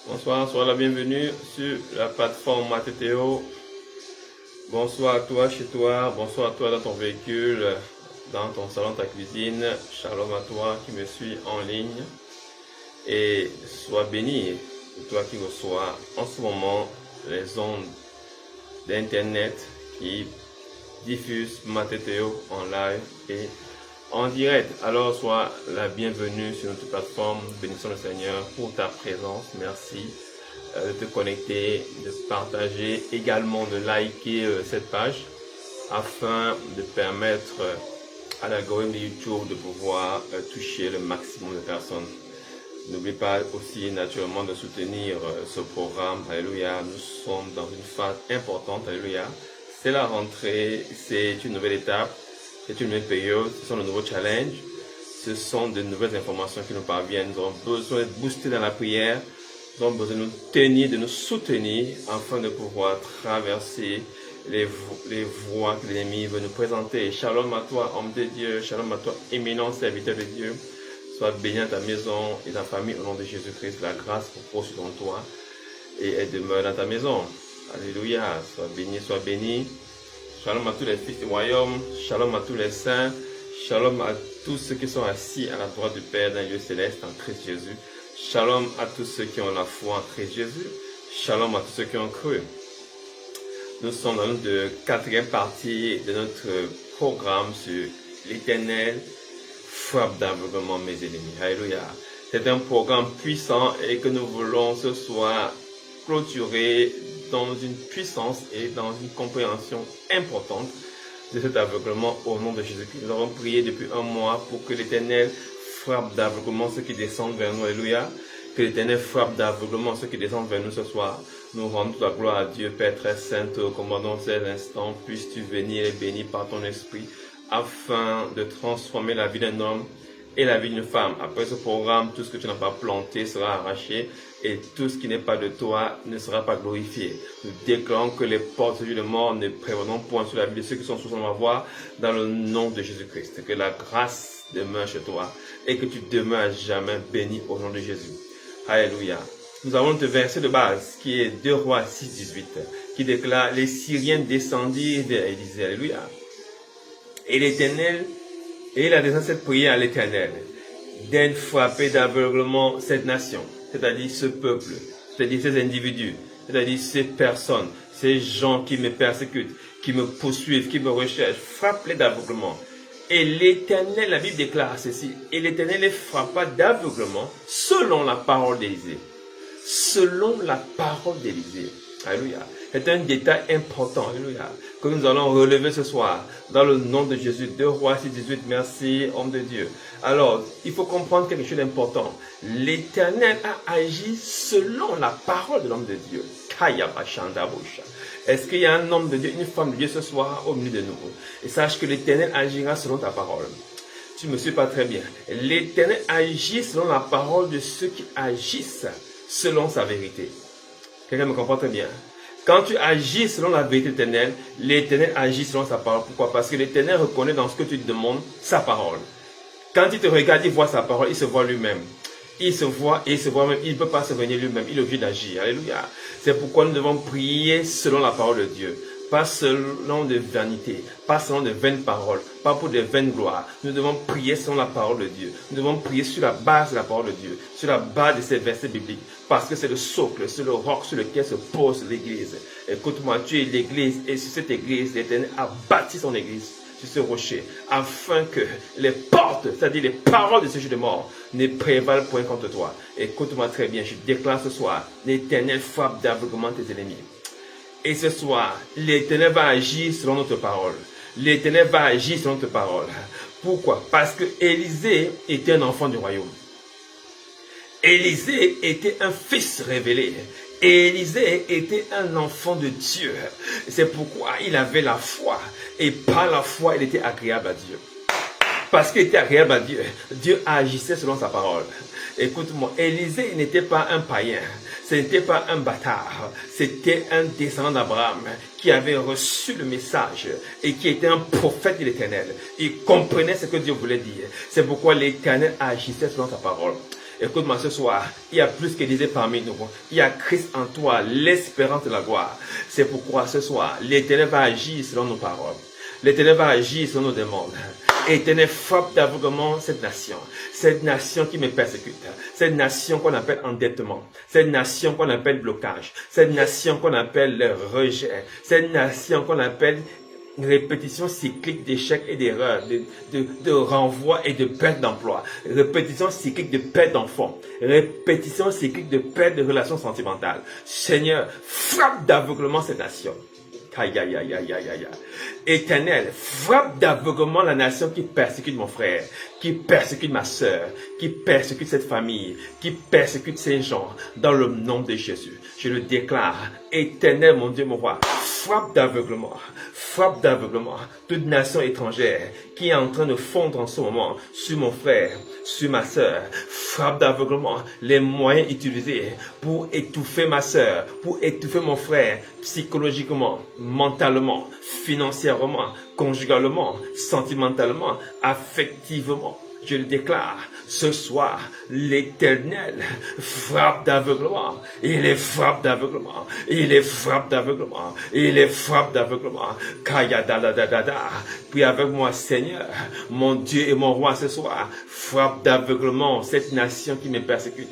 Bonsoir, sois la bienvenue sur la plateforme Matétéo. Bonsoir à toi chez toi, bonsoir à toi dans ton véhicule, dans ton salon, ta cuisine. Shalom à toi qui me suis en ligne. Et sois béni, toi qui reçois en ce moment les ondes d'internet qui diffusent Matétéo en live et en direct. Alors sois la bienvenue sur notre plateforme. Bénissons le Seigneur pour ta présence. Merci de te connecter, de partager, également de liker cette page afin de permettre à l'algorithme de YouTube de pouvoir toucher le maximum de personnes. N'oublie pas aussi naturellement de soutenir ce programme. Alléluia, nous sommes dans une phase importante. Alléluia, c'est la rentrée, c'est une nouvelle étape. C'est une nouvelle période, ce sont de nouveaux challenges, ce sont de nouvelles informations qui nous parviennent. Nous avons besoin d'être boostés dans la prière, nous avons besoin de nous tenir, de nous soutenir afin de pouvoir traverser les voies que l'ennemi veut nous présenter. Shalom à toi, homme de Dieu, shalom à toi, éminent serviteur de Dieu. Sois béni dans ta maison et ta famille au nom de Jésus-Christ. La grâce repose sur toi et elle demeure dans ta maison. Alléluia, sois béni, sois béni. Shalom à tous les fils du royaume, shalom à tous les saints, shalom à tous ceux qui sont assis à la droite du Père dans les lieux célestes en Christ Jésus. Shalom à tous ceux qui ont la foi en Christ Jésus. Shalom à tous ceux qui ont cru. Nous sommes dans notre quatrième partie de notre programme sur l'Éternel frappe d'aveuglement mes ennemis. Alléluia. C'est un programme puissant et que nous voulons ce soir clôturer dans une puissance et dans une compréhension importante de cet aveuglement au nom de Jésus-Christ. Nous avons prié depuis un mois pour que l'Éternel frappe d'aveuglement ceux qui descendent vers nous. Alléluia. Que l'Éternel frappe d'aveuglement ceux qui descendent vers nous ce soir. Nous rendons toute la gloire à Dieu, Père très saint. Commandons ces instants. Puisses-tu venir et bénir par ton esprit afin de transformer la vie d'un homme et la vie d'une femme. Après ce programme, tout ce que tu n'as pas planté sera arraché et tout ce qui n'est pas de toi ne sera pas glorifié. Nous déclarons que les portes de mort ne prévaudront point sur la vie de ceux qui sont sous son voix dans le nom de Jésus-Christ. Que la grâce demeure chez toi et que tu demeures à jamais béni au nom de Jésus. Alléluia. Nous avons notre verset de base qui est 2 Rois 6, 18 qui déclare: les Syriens descendirent vers Élisée. Alléluia. Et l'Éternel, et il a déjà cette prière à l'Éternel d'aide frapper d'aveuglement cette nation, c'est-à-dire ce peuple, c'est-à-dire ces individus, c'est-à-dire ces personnes, ces gens qui me persécutent, qui me poursuivent, qui me recherchent, frappe-les d'aveuglement. Et l'Éternel, la Bible déclare ceci, et l'Éternel les frappa d'aveuglement selon la parole d'Élisée. Selon la parole d'Élisée. Alléluia. C'est un détail important, alléluia, que nous allons relever ce soir dans le nom de Jésus. 2 Rois 6, 18, merci, homme de Dieu. Alors, il faut comprendre quelque chose d'important. L'Éternel a agi selon la parole de l'homme de Dieu. Est-ce qu'il y a un homme de Dieu, une femme de Dieu ce soir au milieu de nous? Et sache que l'Éternel agira selon ta parole. Tu ne me suis pas très bien. L'Éternel agit selon la parole de ceux qui agissent selon sa vérité. Quelqu'un me comprend très bien. Quand tu agis selon la vérité éternelle, l'Éternel agit selon sa parole. Pourquoi? Parce que l'Éternel reconnaît dans ce que tu lui demandes sa parole. Quand il te regarde, il voit sa parole, il se voit lui-même. Il se voit et il se voit même. Il ne peut pas se venir lui-même. Il est obligé d'agir. Alléluia. C'est pourquoi nous devons prier selon la parole de Dieu. Pas selon de vanité, pas selon de vaines paroles, pas pour de vaines gloires. Nous devons prier selon la parole de Dieu. Nous devons prier sur la base de la parole de Dieu, sur la base de ces versets bibliques, parce que c'est le socle, c'est le roc sur lequel se pose l'Église. Écoute-moi, tu es l'Église et sur cette Église, l'Éternel a bâti son Église sur ce rocher, afin que les portes, c'est-à-dire les paroles de ce jour de mort, ne prévalent point contre toi. Écoute-moi très bien, je déclare ce soir, l'Éternel frappe d'aveuglement tes ennemis. Et ce soir, l'Éternel va agir selon notre parole. L'Éternel va agir selon notre parole. Pourquoi? Parce que Élisée était un enfant du royaume. Élisée était un fils révélé. Élisée était un enfant de Dieu. C'est pourquoi il avait la foi. Et par la foi, il était agréable à Dieu. Parce qu'il était agréable à Dieu, Dieu agissait selon sa parole. Écoute-moi, Élisée n'était pas un païen. Ce n'était pas un bâtard, c'était un descendant d'Abraham qui avait reçu le message et qui était un prophète de l'Éternel. Il comprenait ce que Dieu voulait dire. C'est pourquoi l'Éternel agissait selon sa parole. Écoute-moi ce soir, il y a plus que disait parmi nous. Il y a Christ en toi, l'espérance de la gloire. C'est pourquoi ce soir, l'Éternel va agir selon nos paroles. L'Éternel va agir selon nos demandes. Éternel, frappe d'aveuglement cette nation qui me persécute, cette nation qu'on appelle endettement, cette nation qu'on appelle blocage, cette nation qu'on appelle rejet, cette nation qu'on appelle répétition cyclique d'échecs et d'erreurs, de renvoi et de perte d'emploi, répétition cyclique de perte d'enfants, répétition cyclique de perte de relations sentimentales. Seigneur, frappe d'aveuglement cette nation. Aïe, aïe, aïe, aïe, aïe, aïe. Éternel, frappe d'aveuglement la nation qui persécute mon frère, qui persécute ma soeur, qui persécute cette famille, qui persécute ces gens, dans le nom de Jésus. Je le déclare, Éternel, mon Dieu, mon roi, frappe d'aveuglement toute nation étrangère qui est en train de fondre en ce moment sur mon frère, sur ma soeur. Frappe d'aveuglement les moyens utilisés pour étouffer ma soeur, pour étouffer mon frère, psychologiquement, mentalement, financièrement, conjugalement, sentimentalement, affectivement. Je le déclare, ce soir, l'Éternel frappe d'aveuglement. Il est frappe d'aveuglement. Il est frappe d'aveuglement. Il est frappe d'aveuglement. Kaya da da da da da. Puis avec moi, Seigneur, mon Dieu et mon roi ce soir, frappe d'aveuglement cette nation qui me persécute.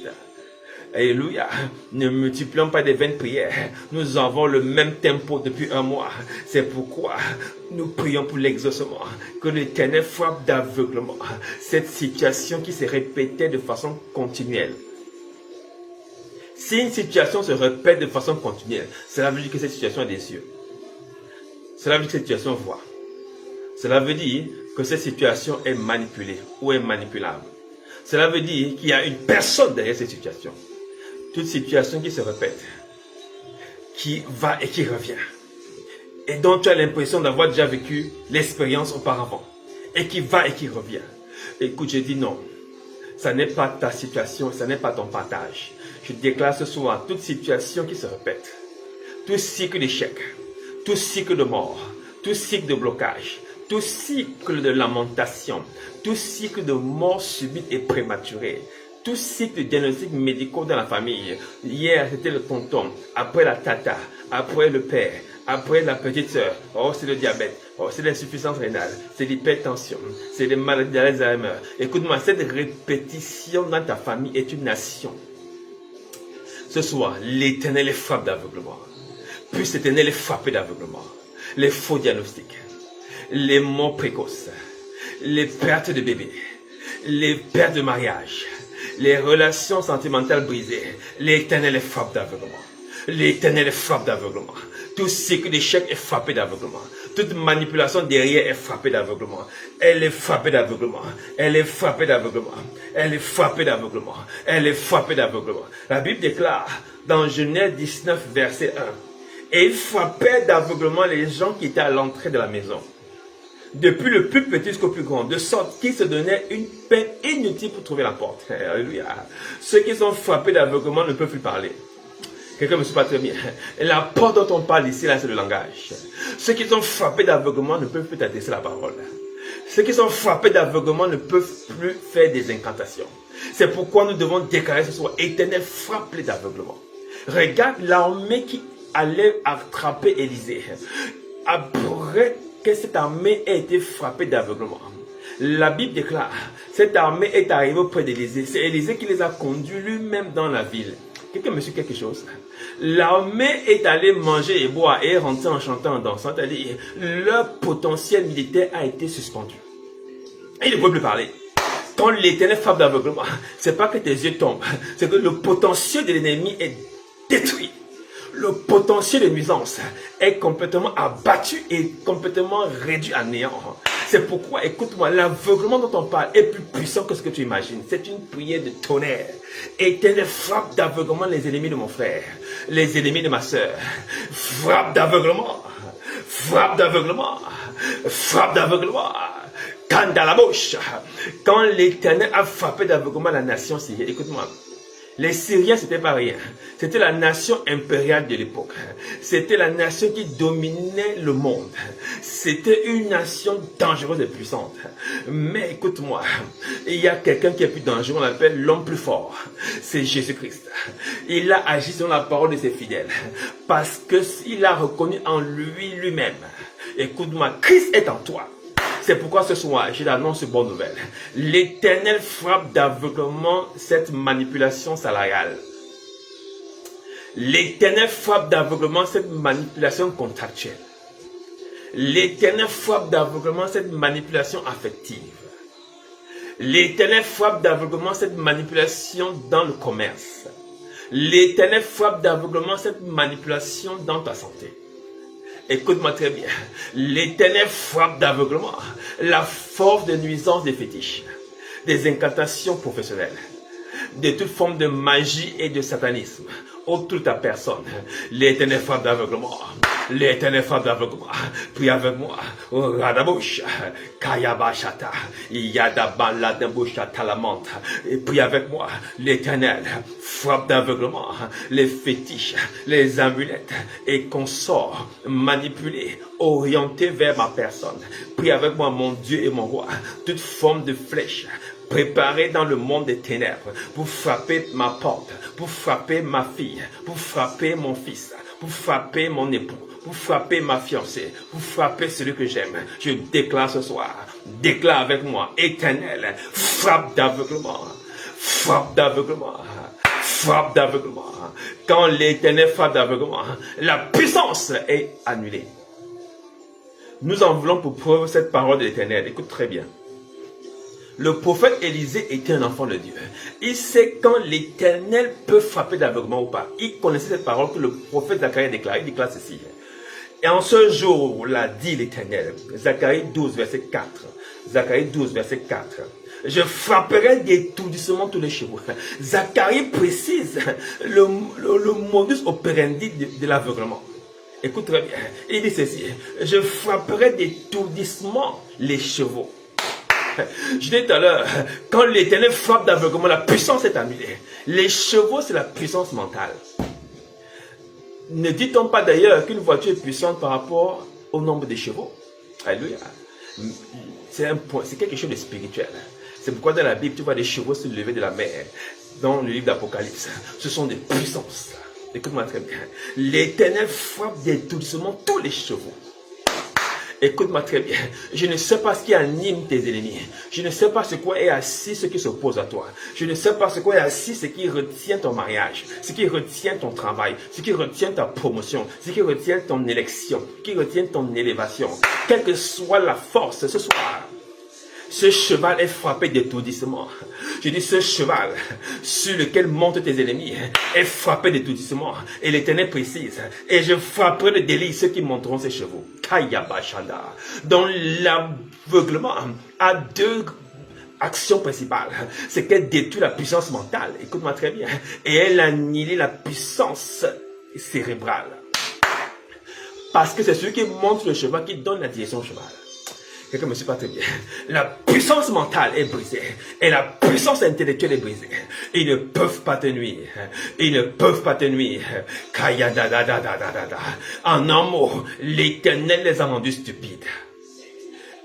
Alléluia. Ne multiplions pas des vaines prières. Nous avons le même tempo depuis un mois. C'est pourquoi nous prions pour l'exaucement. Que l'Éternel frappe d'aveuglement cette situation qui se répétait de façon continuelle. Si une situation se répète de façon continuelle, cela veut dire que cette situation est des yeux. Cela veut dire que cette situation voit. Cela veut dire que cette situation est manipulée ou est manipulable. Cela veut dire qu'il y a une personne derrière cette situation. Toute situation qui se répète, qui va et qui revient, et dont tu as l'impression d'avoir déjà vécu l'expérience auparavant, et qui va et qui revient. Écoute, je dis non, ça n'est pas ta situation, ça n'est pas ton partage. Je déclare ce soir, toute situation qui se répète, tout cycle d'échec, tout cycle de mort, tout cycle de blocage, tout cycle de lamentation, tout cycle de mort subite et prématurée, tout cycle de diagnostics médicaux dans la famille. Hier, c'était le tonton, après la tata, après le père, après la petite sœur. Oh, c'est le diabète. Oh, c'est l'insuffisance rénale. C'est l'hypertension. C'est les maladies d'Alzheimer. Écoute-moi, cette répétition dans ta famille est une nation. Ce soir, l'Éternel est frappé d'aveuglement. Puis l'Éternel est frappé d'aveuglement. Les faux diagnostics, les morts précoces, les pertes de bébés, les pertes de mariage, les relations sentimentales brisées. L'Éternel est frappé d'aveuglement. L'Éternel est frappé d'aveuglement. Tout cycle d'échec est frappé d'aveuglement. Toute manipulation derrière est frappée d'aveuglement. Elle est frappée d'aveuglement. Elle est frappée d'aveuglement. Elle est frappée d'aveuglement. Elle est frappée d'aveuglement. La Bible déclare dans Genèse 19, verset 1. Et il frappait d'aveuglement les gens qui étaient à l'entrée de la maison, depuis le plus petit jusqu'au plus grand, de sorte qu'ils se donnaient une peine inutile pour trouver la porte. Alléluia. Ceux qui sont frappés d'aveuglement ne peuvent plus parler. Quelqu'un me suit pas très bien. La porte dont on parle ici, là, c'est le langage. Ceux qui sont frappés d'aveuglement ne peuvent plus t'adresser la parole. Ceux qui sont frappés d'aveuglement ne peuvent plus faire des incantations. C'est pourquoi nous devons déclarer ce soir, Éternel, frappe-les d'aveuglement. Regarde l'armée qui allait attraper Élisée. Après que cette armée ait été frappée d'aveuglement, la Bible déclare, cette armée est arrivée auprès d'Élisée. C'est Élisée qui les a conduits lui-même dans la ville. Quelqu'un me suit quelque chose? L'armée est allée manger et boire et rentrer en chantant, en dansant. C'est-à-dire, leur potentiel militaire a été suspendu. Et ils ne peuvent plus parler. Quand l'Éternel frappe d'aveuglement, c'est pas que tes yeux tombent, c'est que le potentiel de l'ennemi est détruit. Le potentiel de nuisance est complètement abattu et complètement réduit à néant. C'est pourquoi, écoute-moi, l'aveuglement dont on parle est plus puissant que ce que tu imagines. C'est une prière de tonnerre. Éternel, frappe d'aveuglement les ennemis de mon frère, les ennemis de ma soeur. Frappe d'aveuglement. Frappe d'aveuglement. Frappe d'aveuglement. Quand dans la bouche, quand l'Éternel a frappé d'aveuglement la nation syrienne, écoute-moi, Les Syriens, c'était pas rien. C'était la nation impériale de l'époque. C'était la nation qui dominait le monde. C'était une nation dangereuse et puissante. Mais écoute-moi, il y a quelqu'un qui est plus dangereux, on l'appelle l'homme plus fort. C'est Jésus-Christ. Il a agi selon la parole de ses fidèles. Parce qu'il a reconnu en lui-même. Écoute-moi, Christ est en toi. C'est pourquoi ce soir, je l'annonce une bonne nouvelle. L'Éternel frappe d'aveuglement cette manipulation salariale. L'Éternel frappe d'aveuglement cette manipulation contractuelle. L'Éternel frappe d'aveuglement cette manipulation affective. L'Éternel frappe d'aveuglement cette manipulation dans le commerce. L'Éternel frappe d'aveuglement cette manipulation dans ta santé. Écoute-moi très bien. L'Éternel frappe d'aveuglement la force de nuisance des fétiches, des incantations professionnelles, de toute forme de magie et de satanisme autour de ta personne. L'Éternel frappe d'aveuglement. L'Éternel frappe d'aveuglement. Prie avec moi. Radabouch. Kayabashata. Yadabaladabouchata lamante. Et prie avec moi. L'Éternel frappe d'aveuglement les fétiches, les amulettes et consorts manipulés, orientés vers ma personne. Prie avec moi, mon Dieu et mon roi. Toute forme de flèche préparé dans le monde des ténèbres pour frapper ma porte, pour frapper ma fille, pour frapper mon fils, pour frapper mon époux, pour frapper ma fiancée, pour frapper celui que j'aime. Je déclare ce soir, déclare avec moi, Éternel, frappe d'aveuglement, frappe d'aveuglement, frappe d'aveuglement. Quand l'Éternel frappe d'aveuglement, la puissance est annulée. Nous en voulons pour preuve cette parole de l'Éternel. Écoute très bien. Le prophète Élisée était un enfant de Dieu. Il sait quand l'Éternel peut frapper d'aveuglement ou pas. Il connaissait cette parole que le prophète Zacharie a déclarée. Il déclare ceci. Et en ce jour, l'a dit l'Éternel. Zacharie 12, verset 4. Zacharie 12, verset 4. Je frapperai d'étourdissement tous les chevaux. Zacharie précise le modus operandi de l'aveuglement. Écoute très bien. Il dit ceci. Je frapperai d'étourdissement les chevaux. Je disais tout à l'heure, quand l'Éternel frappe d'aveuglement, la puissance est annulée. Les chevaux, c'est la puissance mentale. Ne dit-on pas d'ailleurs qu'une voiture est puissante par rapport au nombre de chevaux? Alléluia. C'est quelque chose de spirituel. C'est pourquoi dans la Bible, tu vois des chevaux se lever de la mer. Dans le livre d'Apocalypse, ce sont des puissances. Écoute-moi très bien. L'Éternel frappe d'étourdissement tous les chevaux. Écoute-moi très bien. Je ne sais pas ce qui anime tes ennemis. Je ne sais pas ce quoi est assis, ce qui s'oppose à toi. Je ne sais pas ce quoi est assis, ce qui retient ton mariage, ce qui retient ton travail, ce qui retient ta promotion, ce qui retient ton élection, ce qui retient ton élévation. Quelle que soit la force ce soir, ce cheval est frappé d'étourdissement. Je dis ce cheval sur lequel montent tes ennemis est frappé d'étourdissement. Et l'Éternel précise. Et je frapperai de délice ceux qui monteront ces chevaux. Kayabashanda. Donc l'aveuglement a deux actions principales. C'est qu'elle détruit la puissance mentale. Écoute-moi très bien. Et elle annihile la puissance cérébrale. Parce que c'est celui qui monte le cheval qui donne la direction au cheval. Quelqu'un me suit pas très bien. La puissance mentale est brisée. Et la puissance intellectuelle est brisée. Ils ne peuvent pas te nuire. Ils ne peuvent pas te nuire. En un mot, l'Éternel les a rendus stupides.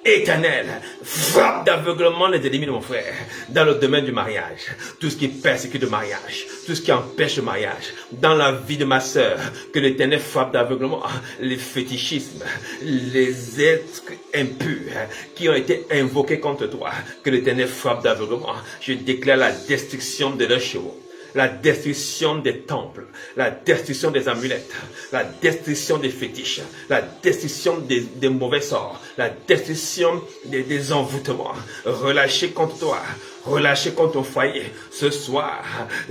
Éternel, frappe d'aveuglement les ennemis de mon frère dans le domaine du mariage, tout ce qui persécute le mariage, tout ce qui empêche le mariage, dans la vie de ma sœur, que l'Éternel frappe d'aveuglement les fétichismes, les êtres impurs qui ont été invoqués contre toi, que l'Éternel frappe d'aveuglement. Je déclare la destruction de leurs chevaux. La destruction des temples, la destruction des amulettes, la destruction des fétiches, la destruction des mauvais sorts, la destruction des envoûtements, relâchés contre toi, relâchés contre ton foyer. Ce soir,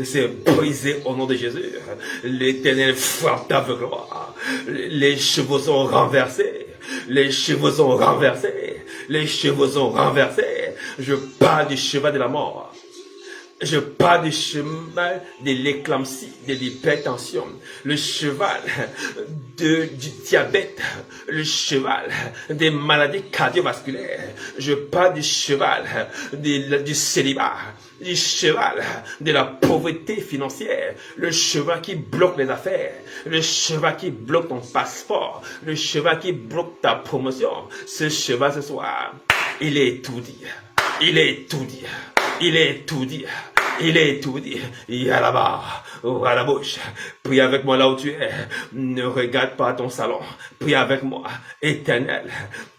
c'est brisé au nom de Jésus. L'Éternel frappe d'aveuglement. Les chevaux sont renversés. Les chevaux sont renversés. Les chevaux sont renversés. Je parle du cheval de la mort. Je parle du cheval de l'éclampsie, de l'hypertension, le cheval du diabète, le cheval des maladies cardiovasculaires. Je parle du cheval du célibat, du cheval de la pauvreté financière, le cheval qui bloque les affaires, le cheval qui bloque ton passeport, le cheval qui bloque ta promotion. Ce cheval ce soir, il est tout dit. Il est tout dit. Il est tout dit. Il est tout dit. Yalaba, ouvre la bouche. Prie avec moi là où tu es. Ne regarde pas ton salon. Prie avec moi. Éternel,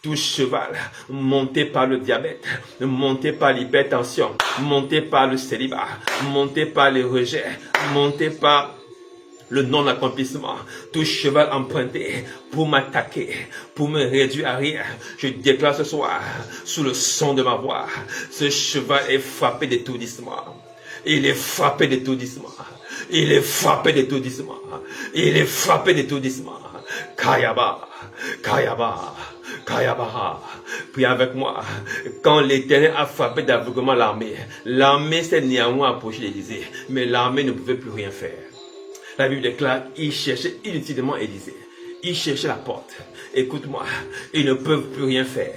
tout cheval monté par le diabète, monté par l'hypertension, monté par le célibat, monté par les rejets, monté par le non-accomplissement, tout cheval emprunté pour m'attaquer, pour me réduire à rien, je déclare ce soir, sous le son de ma voix, ce cheval est frappé d'étourdissement. Il est frappé d'étourdissement. Il est frappé d'étourdissement. Il est frappé d'étourdissement. Kayaba, Kayaba, Kayaba. Puis avec moi, quand l'Éternel a frappé d'aveuglement l'armée s'est néanmoins approchée d'Élysée, mais l'armée ne pouvait plus rien faire. La Bible déclare qu'il cherchait inutilement Élysée. Il cherchait la porte. Écoute-moi, ils ne peuvent plus rien faire.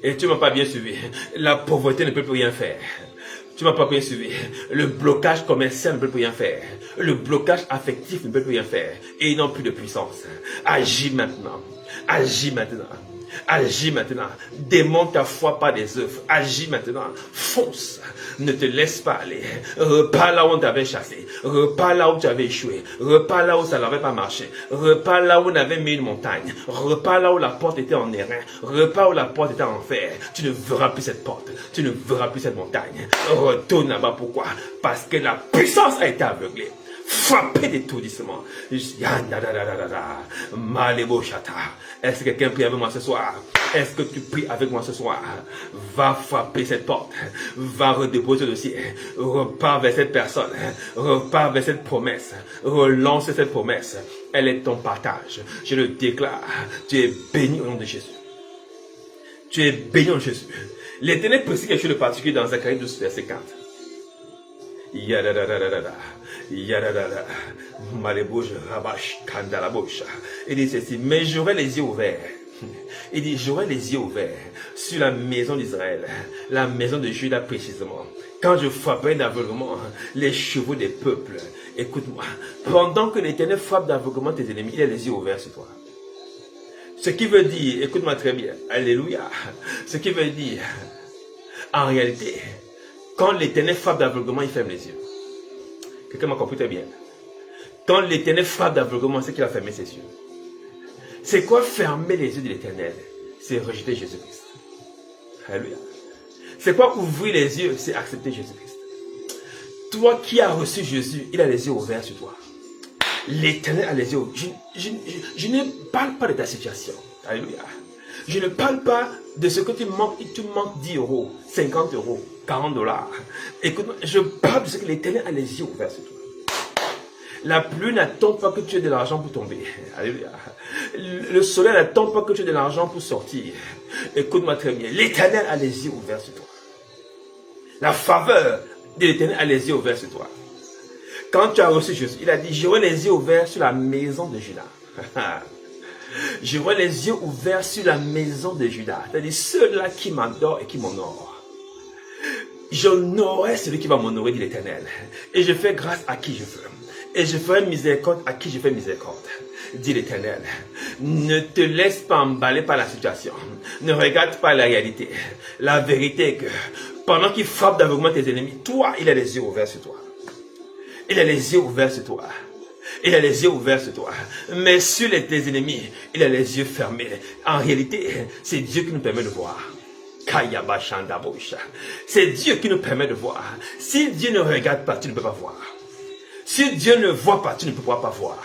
Et tu ne m'as pas bien suivi. La pauvreté ne peut plus rien faire. Tu ne m'as pas bien suivi. Le blocage commercial ne peut plus rien faire. Le blocage affectif ne peut plus rien faire. Et ils n'ont plus de puissance. Agis maintenant. Agis maintenant. Agis maintenant. Démonte ta foi par des œuvres. Agis maintenant. Fonce. Ne te laisse pas aller. Repars là où on t'avait chassé. Repars là où tu avais échoué. Repars là où ça n'avait pas marché. Repars là où on avait mis une montagne. Repars là où la porte était en airain. Repars où la porte était en fer. Tu ne verras plus cette porte. Tu ne verras plus cette montagne. Retourne là-bas. Pourquoi? Parce que la puissance a été aveuglée. Frappé d'étourdissement. Est-ce que quelqu'un prie avec moi ce soir? Est-ce que tu pries avec moi ce soir? Va frapper cette porte. Va redéposer le dossier. Repars vers cette personne. Repars vers cette promesse. Relance cette promesse. Elle est ton partage. Je le déclare. Tu es béni au nom de Jésus. Tu es béni au nom de Jésus. L'Éternel précise quelque chose de particulier dans Zacharie 12, verset 4. Yadadada, malebouche, rabash, kandalaboucha. Il dit ceci, mais j'aurai les yeux ouverts. Il dit, j'aurai les yeux ouverts sur la maison d'Israël, la maison de Juda précisément. Quand je frapperai d'aveuglement les chevaux des peuples, écoute-moi, pendant que l'Éternel frappe d'aveuglement tes ennemis, il a les yeux ouverts sur toi. Ce qui veut dire, écoute-moi très bien, alléluia, ce qui veut dire, en réalité, quand l'Éternel frappe d'aveuglement, il ferme les yeux. Quelqu'un m'a compris très bien. Quand l'Éternel frappe d'aveuglement, c'est qu'il a fermé ses yeux. C'est quoi fermer les yeux de l'Éternel? C'est rejeter Jésus-Christ. Alléluia. C'est quoi ouvrir les yeux? C'est accepter Jésus-Christ. Toi qui as reçu Jésus, il a les yeux ouverts sur toi. L'Éternel a les yeux ouverts. Je ne parle pas de ta situation. Alléluia. Je ne parle pas de ce que tu manques. Tu manques 10 euros, 50 euros, 40 $. Écoute, je parle de ce que l'Éternel a les yeux ouverts sur toi. La pluie n'attend pas que tu aies de l'argent pour tomber. Alléluia. Le soleil n'attend pas que tu aies de l'argent pour sortir. Écoute-moi très bien. L'Éternel a les yeux ouverts sur toi. La faveur de l'Éternel a les yeux ouverts sur toi. Quand tu as reçu Jésus, il a dit, j'aurai les yeux ouverts sur la maison de Juda. J'aurai les yeux ouverts sur la maison de Juda. C'est-à-dire ceux-là qui m'adorent et qui m'honorent. J'honorerai celui qui va m'honorer, dit l'Éternel. Et je fais grâce à qui je veux. Et je ferai miséricorde à qui je fais miséricorde, dit l'Éternel. Ne te laisse pas emballer par la situation. Ne regarde pas la réalité. La vérité est que pendant qu'il frappe d'aveuglement tes ennemis, toi, il a les yeux ouverts sur toi. Il a les yeux ouverts sur toi. Il a les yeux ouverts sur toi. Mais sur tes ennemis, il a les yeux fermés. En réalité, c'est Dieu qui nous permet de voir. C'est Dieu qui nous permet de voir. Si Dieu ne regarde pas, tu ne peux pas voir. Si Dieu ne voit pas, tu ne peux pas voir.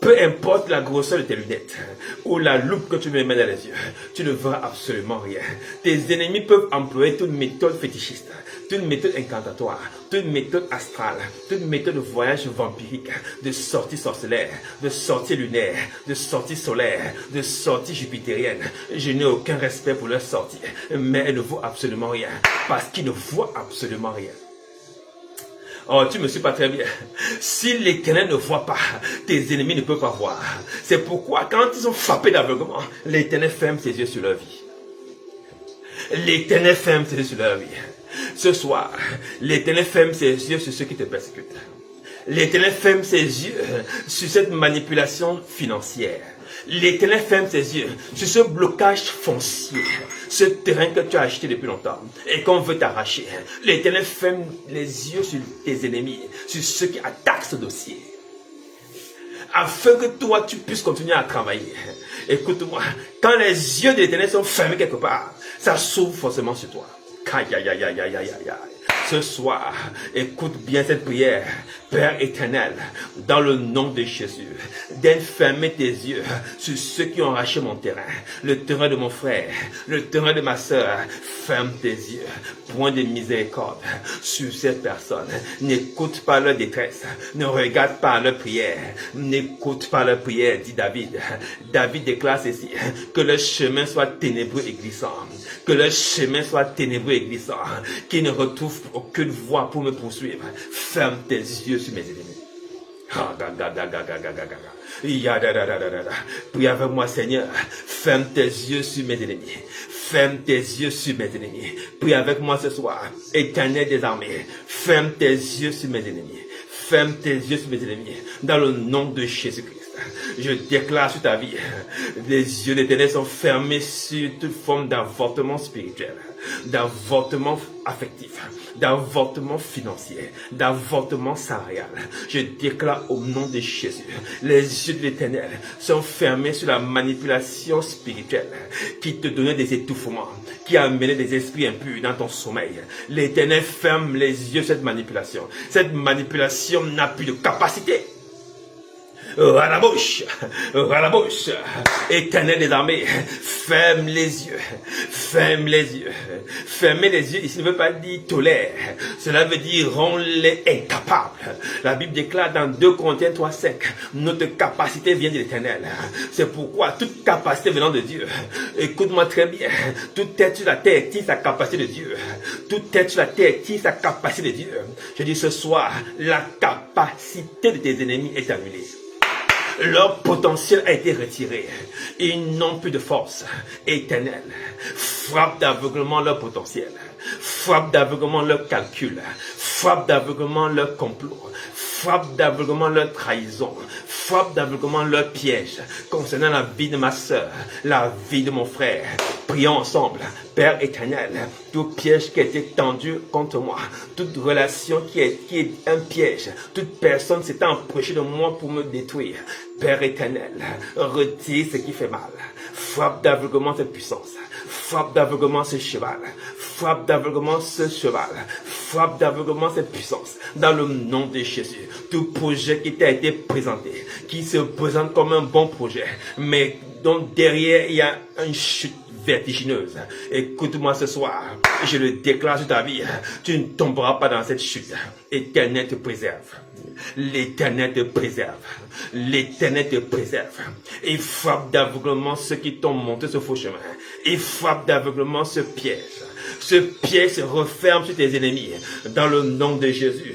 Peu importe la grosseur de tes lunettes ou la loupe que tu me mets dans les yeux, tu ne verras absolument rien. Tes ennemis peuvent employer toute méthode fétichiste, toute méthode incantatoire, toute méthode astrale, toute méthode de voyage vampirique, de sortie sorcellaire, de sortie lunaire, de sortie solaire, de sortie jupitérienne. Je n'ai aucun respect pour leur sortie, mais elles ne vaut absolument rien, parce qu'ils ne voient absolument rien. Oh, tu me suis pas très bien. Si l'Éternel ne voit pas, tes ennemis ne peuvent pas voir. C'est pourquoi quand ils sont frappés d'aveuglement, l'Éternel ferme ses yeux sur leur vie. L'Éternel ferme ses yeux sur leur vie. Ce soir, l'Éternel ferme ses yeux sur ceux qui te persécutent. L'Éternel ferme ses yeux sur cette manipulation financière. L'Éternel ferme ses yeux sur ce blocage foncier, ce terrain que tu as acheté depuis longtemps et qu'on veut t'arracher. L'Éternel ferme les yeux sur tes ennemis, sur ceux qui attaquent ce dossier, afin que toi tu puisses continuer à travailler. Écoute-moi, quand les yeux de l'Éternel sont fermés quelque part, ça s'ouvre forcément sur toi. Aïe, aïe, aïe, aïe, aïe, aïe, aïe. Ce soir, écoute bien cette prière. Père éternel, dans le nom de Jésus, d'enfermer tes yeux sur ceux qui ont arraché mon terrain, le terrain de mon frère, le terrain de ma soeur. Ferme tes yeux, point de miséricorde sur ces personnes. N'écoute pas leur détresse, ne regarde pas leur prière, n'écoute pas leur prière, dit David. David déclare ceci, que le chemin soit ténébreux et glissant, que le chemin soit ténébreux et glissant, qu'ils ne retrouvent aucune voie pour me poursuivre. Ferme tes yeux sur mes ennemis. Prie avec moi, Seigneur. Ferme tes yeux sur mes ennemis. Ferme tes yeux sur mes ennemis. Prie avec moi ce soir. Éternel des armées, ferme tes yeux sur mes ennemis. Ferme tes yeux sur mes ennemis. Dans le nom de Jésus-Christ. Je déclare sur ta vie, les yeux de l'Éternel sont fermés sur toute forme d'avortement spirituel, d'avortement affectif, d'avortement financier, d'avortement salarial. Je déclare au nom de Jésus, les yeux de l'Éternel sont fermés sur la manipulation spirituelle qui te donnait des étouffements, qui amenait des esprits impurs dans ton sommeil. L'Éternel ferme les yeux sur cette manipulation. Cette manipulation n'a plus de capacité. À la bouche, Éternel des armées, ferme les yeux, ferme les yeux. Fermer les yeux, ici ne veut pas dire tolère, cela veut dire rends-les incapables. La Bible déclare dans 2 Corinthiens 3:5, notre capacité vient de l'Éternel. C'est pourquoi toute capacité venant de Dieu, écoute-moi très bien, tout être sur la terre tire sa capacité de Dieu. Tout être sur la terre tire sa capacité de Dieu. Je dis ce soir, la capacité de tes ennemis est annulée. Leur potentiel a été retiré. Ils n'ont plus de force éternelle. Frappe d'aveuglement leur potentiel. Frappe d'aveuglement leur calcul. Frappe d'aveuglement leur complot. Frappe d'aveuglement leur trahison. Frappe d'aveuglement leur piège. Concernant la vie de ma soeur, la vie de mon frère. Prions ensemble. Père éternel, tout piège qui a été tendu contre moi, toute relation qui est un piège, toute personne s'est approchée de moi pour me détruire. Père éternel, retire ce qui fait mal. Frappe d'aveuglement cette puissance. Frappe d'aveuglement ce cheval. Frappe d'aveuglement ce cheval. Frappe d'aveuglement cette puissance. Dans le nom de Jésus, tout projet qui t'a été présenté, qui se présente comme un bon projet, mais dont derrière il y a une chute vertigineuse. Écoute-moi ce soir, je le déclare sur ta vie, tu ne tomberas pas dans cette chute. L'Éternel te préserve. L'Éternel te préserve. L'Éternel te préserve. Il frappe d'aveuglement ceux qui t'ont monté ce faux chemin. Il frappe d'aveuglement ce piège. Ce piège se referme sur tes ennemis. Dans le nom de Jésus.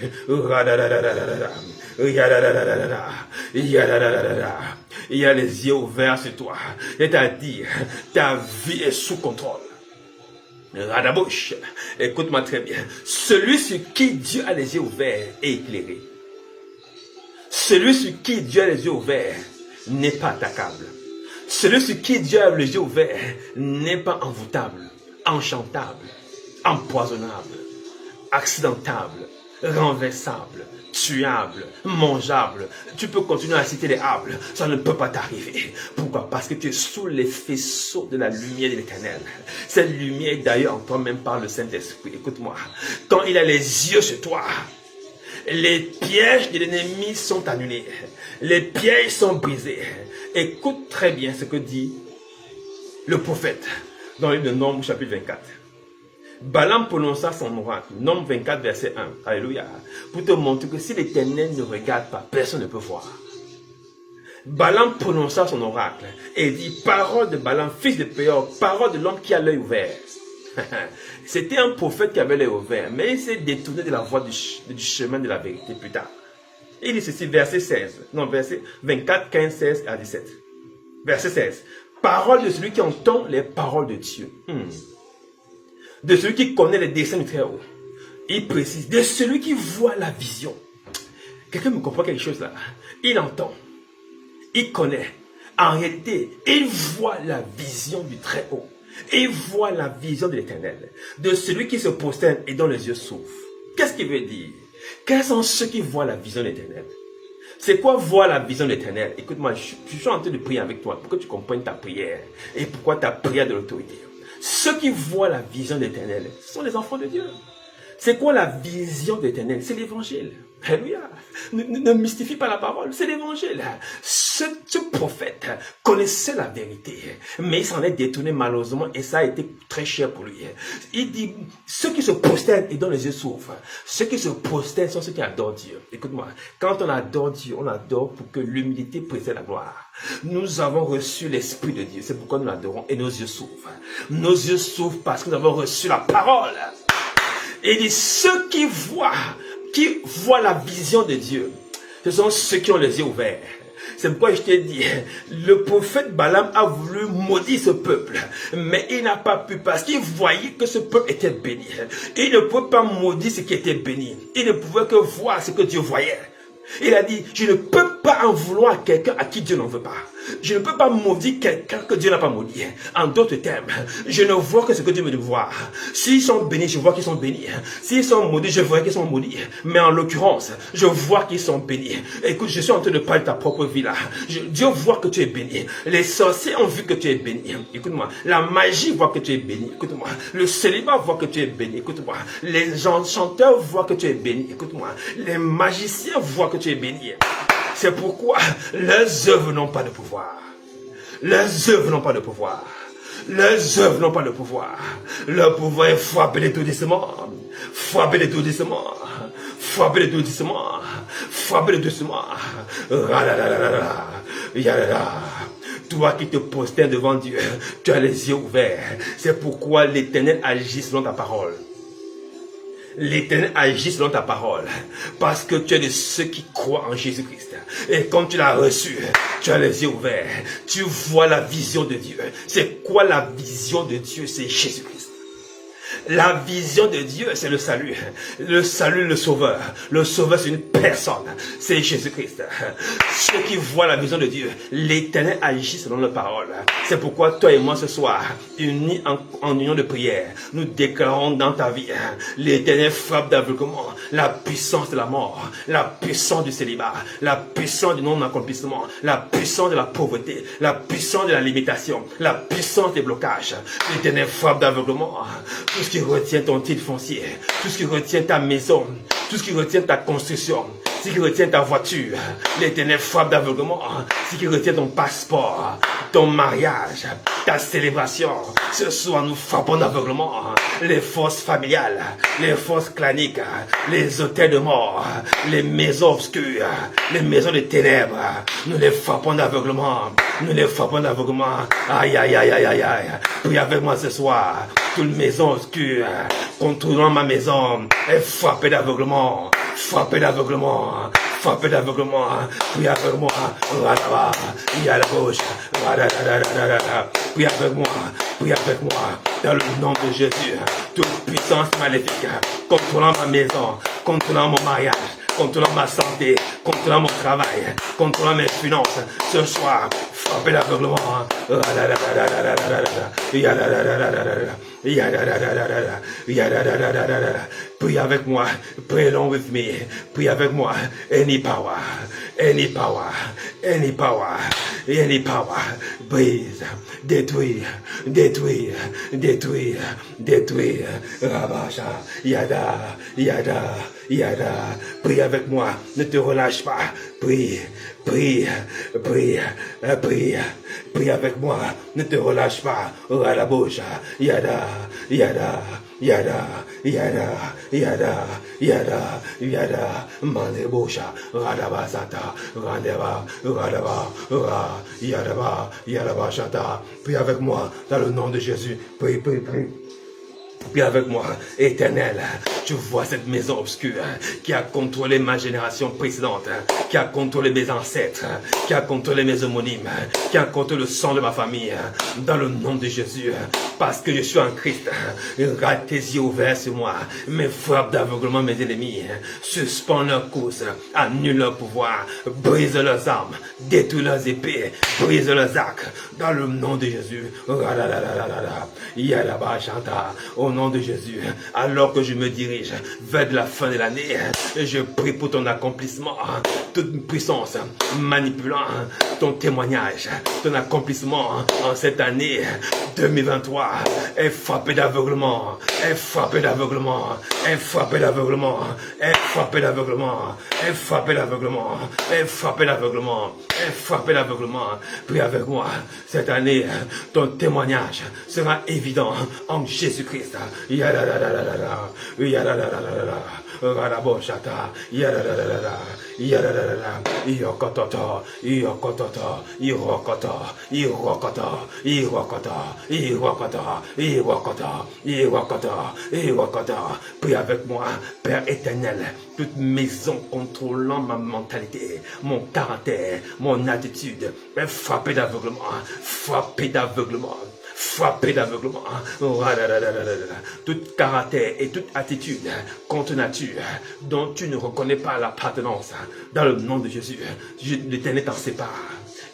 Il y a les yeux ouverts sur toi. C'est-à-dire, ta vie est sous contrôle. À la bouche, écoute-moi très bien. Celui sur qui Dieu a les yeux ouverts est éclairé. Celui sur qui Dieu a les yeux ouverts n'est pas attaquable. Celui sur qui Dieu a les yeux ouverts n'est pas envoûtable, enchantable, empoisonnable, accidentable, renversable, tuable, mangeable. Tu peux continuer à citer les hables, ça ne peut pas t'arriver. Pourquoi? Parce que tu es sous les faisceaux de la lumière de l'Éternel. Cette lumière d'ailleurs en toi-même par le Saint-Esprit. Écoute-moi, quand il a les yeux sur toi, les pièges de l'ennemi sont annulés. Les pièges sont brisés. Écoute très bien ce que dit le prophète dans le livre de Nombres chapitre 24. Balaam prononça son oracle, Nombre 24, verset 1, alléluia, pour te montrer que si l'Éternel ne regarde pas, personne ne peut voir. Balaam prononça son oracle et dit, parole de Balaam, fils de Péor, parole de l'homme qui a l'œil ouvert. C'était un prophète qui avait l'œil ouvert, mais il s'est détourné de la voie du chemin de la vérité plus tard. Il dit ceci, verset 24, 15, 16 à 17. Verset 16, parole de celui qui entend les paroles de Dieu. de celui qui connaît les desseins du Très-Haut. Il précise, de celui qui voit la vision. Quelqu'un me comprend quelque chose là? Il entend, il connaît. En réalité, il voit la vision du Très-Haut. Il voit la vision de l'Éternel. De celui qui se prosterne et dont les yeux s'ouvrent. Qu'est-ce qu'il veut dire? Quels sont ceux qui voient la vision de l'Éternel? C'est quoi voir la vision de l'Éternel? Écoute-moi, je suis en train de prier avec toi pour que tu comprennes ta prière et pourquoi ta prière de l'autorité. Ceux qui voient la vision de l'Éternel, ce sont les enfants de Dieu. C'est quoi la vision de l'Éternel? C'est l'évangile. Alléluia. Ne mystifie pas la parole, c'est l'évangile. Ce prophète connaissait la vérité, mais il s'en est détourné malheureusement et ça a été très cher pour lui. Il dit, ceux qui se prosternent et dont les yeux s'ouvrent, ceux qui se prosternent sont ceux qui adorent Dieu. Écoute-moi, quand on adore Dieu, on adore pour que l'humilité précède la gloire. Nous avons reçu l'Esprit de Dieu, c'est pourquoi nous l'adorons et nos yeux s'ouvrent. Nos yeux s'ouvrent parce que nous avons reçu la parole. Et il dit, ceux qui voient la vision de Dieu, ce sont ceux qui ont les yeux ouverts. C'est pourquoi je t'ai dit, le prophète Balaam a voulu maudire ce peuple, mais il n'a pas pu parce qu'il voyait que ce peuple était béni. Il ne pouvait pas maudire ce qui était béni. Il ne pouvait que voir ce que Dieu voyait. Il a dit, je ne peux pas en vouloir à quelqu'un à qui Dieu n'en veut pas. Je ne peux pas maudire quelqu'un que Dieu n'a pas maudit. En d'autres termes, je ne vois que ce que Dieu me dit voir. S'ils sont bénis, je vois qu'ils sont bénis. S'ils sont maudits, je vois qu'ils sont maudits. Mais en l'occurrence, je vois qu'ils sont bénis. Écoute, je suis en train de parler de ta propre vie là. Dieu voit que tu es béni. Les sorciers ont vu que tu es béni. Écoute-moi. La magie voit que tu es béni. Écoute-moi. Le célibat voit que tu es béni. Écoute-moi. Les chanteurs voient que tu es béni. Écoute-moi. Les magiciens voient que tu es béni. C'est pourquoi leurs œuvres n'ont pas de pouvoir. Leurs œuvres n'ont pas de pouvoir. Leurs œuvres n'ont pas de pouvoir. Leur pouvoir est frapper tout doucement. Frapper tout doucement. Frapper tout doucement. Frapper doucement. Toi qui te prosternes devant Dieu, tu as les yeux ouverts. C'est pourquoi l'Éternel agit selon ta parole. L'Éternel agit selon ta parole, parce que tu es de ceux qui croient en Jésus-Christ. Et comme tu l'as reçu, tu as les yeux ouverts, tu vois la vision de Dieu. C'est quoi la vision de Dieu? C'est Jésus-Christ. La vision de Dieu, c'est le salut. Le salut, le sauveur. Le sauveur, c'est une personne. C'est Jésus-Christ. Ceux qui voient la vision de Dieu, l'Éternel agit selon la parole. C'est pourquoi toi et moi ce soir, unis en union de prière, nous déclarons dans ta vie, l'Éternel frappe d'aveuglement la puissance de la mort, la puissance du célibat, la puissance du non-accomplissement, la puissance de la pauvreté, la puissance de la limitation, la puissance des blocages. L'Éternel frappe d'aveuglement tout ce qui retient ton titre foncier, tout ce qui retient ta maison, tout ce qui retient ta construction, ce qui retient ta voiture. L'Éternel frappe d'aveuglement ce qui retient ton passeport, ton mariage, ta célébration. Ce soir, nous frappons d'aveuglement les forces familiales, les forces claniques, les hôtels de mort, les maisons obscures, les maisons de ténèbres. Nous les frappons d'aveuglement. Nous les frappons d'aveuglement. Aïe, aïe, aïe, aïe, aïe, aïe. Prie avec moi ce soir. Toute maison obscure contrôlant ma maison est frappée d'aveuglement. Frappée d'aveuglement. Frappé d'aveuglement, prie avec moi, il y a la gauche, prie avec moi, dans le nom de Jésus, toute puissance maléfique, contrôlant ma maison, contrôlant mon mariage, contrôlant ma santé, contrôlant mon travail, contrôlant mes finances, ce soir, frappez l'aveuglement, prie avec moi, pray along with me, prie avec moi, any power, any power, any power, any power, brise, détruire, détruire, détruire, détruire, rabasha, yada, yada, yada, prie avec moi, ne te relâche pas, prie, prie, prie, prie, prie avec moi, ne te relâche pas, radabosha, yada, yada, yada, yada, yada, yada, yada, mandebosha, radabasata, radaba, radaba, yadaba, yadaba, shata. Prie avec moi dans le nom de Jésus. Prie, prie, prie. Prie avec moi, Éternel, Tu vois cette maison obscure qui a contrôlé ma génération précédente, qui a contrôlé mes ancêtres, qui a contrôlé mes homonymes, qui a contrôlé le sang de ma famille. Dans le nom de Jésus, parce que je suis en Christ, garde tes yeux ouverts sur moi, mais frappe d'aveuglement mes ennemis, suspends leur course, annule leur pouvoir, brise leurs armes, détruis leurs épées, brise leurs arcs, dans le nom de Jésus. Au nom de Jésus, alors que je me dirige vers la fin de l'année, je prie pour ton accomplissement, toute puissance manipulant ton témoignage, ton accomplissement en cette année 2023 est frappé d'aveuglement, est frappé d'aveuglement, est frappé d'aveuglement, est frappé d'aveuglement, est frappé d'aveuglement, est frappé d'aveuglement, est frappé d'aveuglement. Prie avec moi, cette année, ton témoignage sera évident en Jésus-Christ. Prie avec moi, Père éternel, toute maison contrôlant ma mentalité, mon caractère, mon attitude, est frappée d'aveuglement, frappée d'aveuglement. Frappé d'aveuglement, tout caractère et toute attitude contre nature dont tu ne reconnais pas l'appartenance, dans le nom de Jésus, l'Éternel t'en sépare,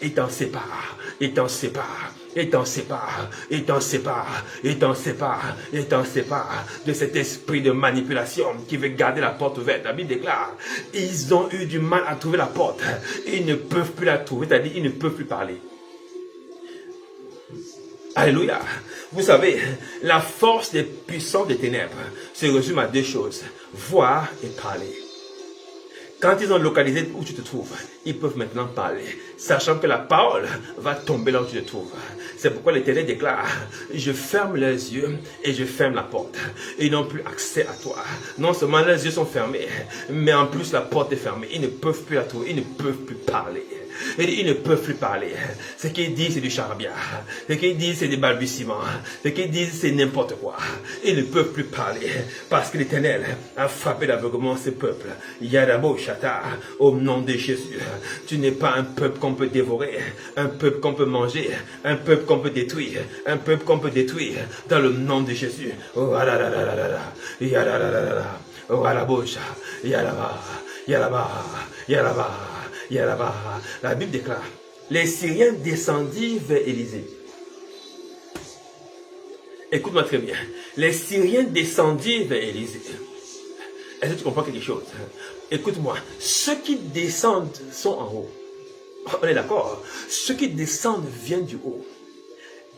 et t'en sépare, et t'en sépare, et t'en sépare, et t'en sépare, et t'en sépare, et t'en sépare de cet esprit de manipulation qui veut garder la porte ouverte. La Bible déclare, ils ont eu du mal à trouver la porte, ils ne peuvent plus la trouver, c'est-à-dire ils ne peuvent plus parler. Alléluia. Vous savez, la force des puissants des ténèbres se résume à deux choses, voir et parler. Quand ils ont localisé où tu te trouves, ils peuvent maintenant parler, sachant que la parole va tomber là où tu te trouves. C'est pourquoi l'Éternel déclare, je ferme les yeux et je ferme la porte. Ils n'ont plus accès à toi. Non seulement les yeux sont fermés, mais en plus la porte est fermée. Ils ne peuvent plus la trouver, ils ne peuvent plus parler. Ils ne peuvent plus parler. Ce qu'ils disent, c'est du charabia. Ce qu'ils disent, c'est des balbutiements. Ce qu'ils disent, c'est n'importe quoi. Ils ne peuvent plus parler. Parce que l'Éternel a frappé d'aveuglement ce peuple. Yadabo Shata, au nom de Jésus. Tu n'es pas un peuple qu'on peut dévorer, un peuple qu'on peut manger, un peuple qu'on peut détruire, un peuple qu'on peut détruire. Dans le nom de Jésus. La Bible déclare, les Syriens descendirent vers Élisée. Écoute-moi très bien. Les Syriens descendirent vers Élisée. Est-ce que tu comprends quelque chose? Écoute-moi. Ceux qui descendent sont en haut. On est d'accord? Ceux qui descendent viennent du haut.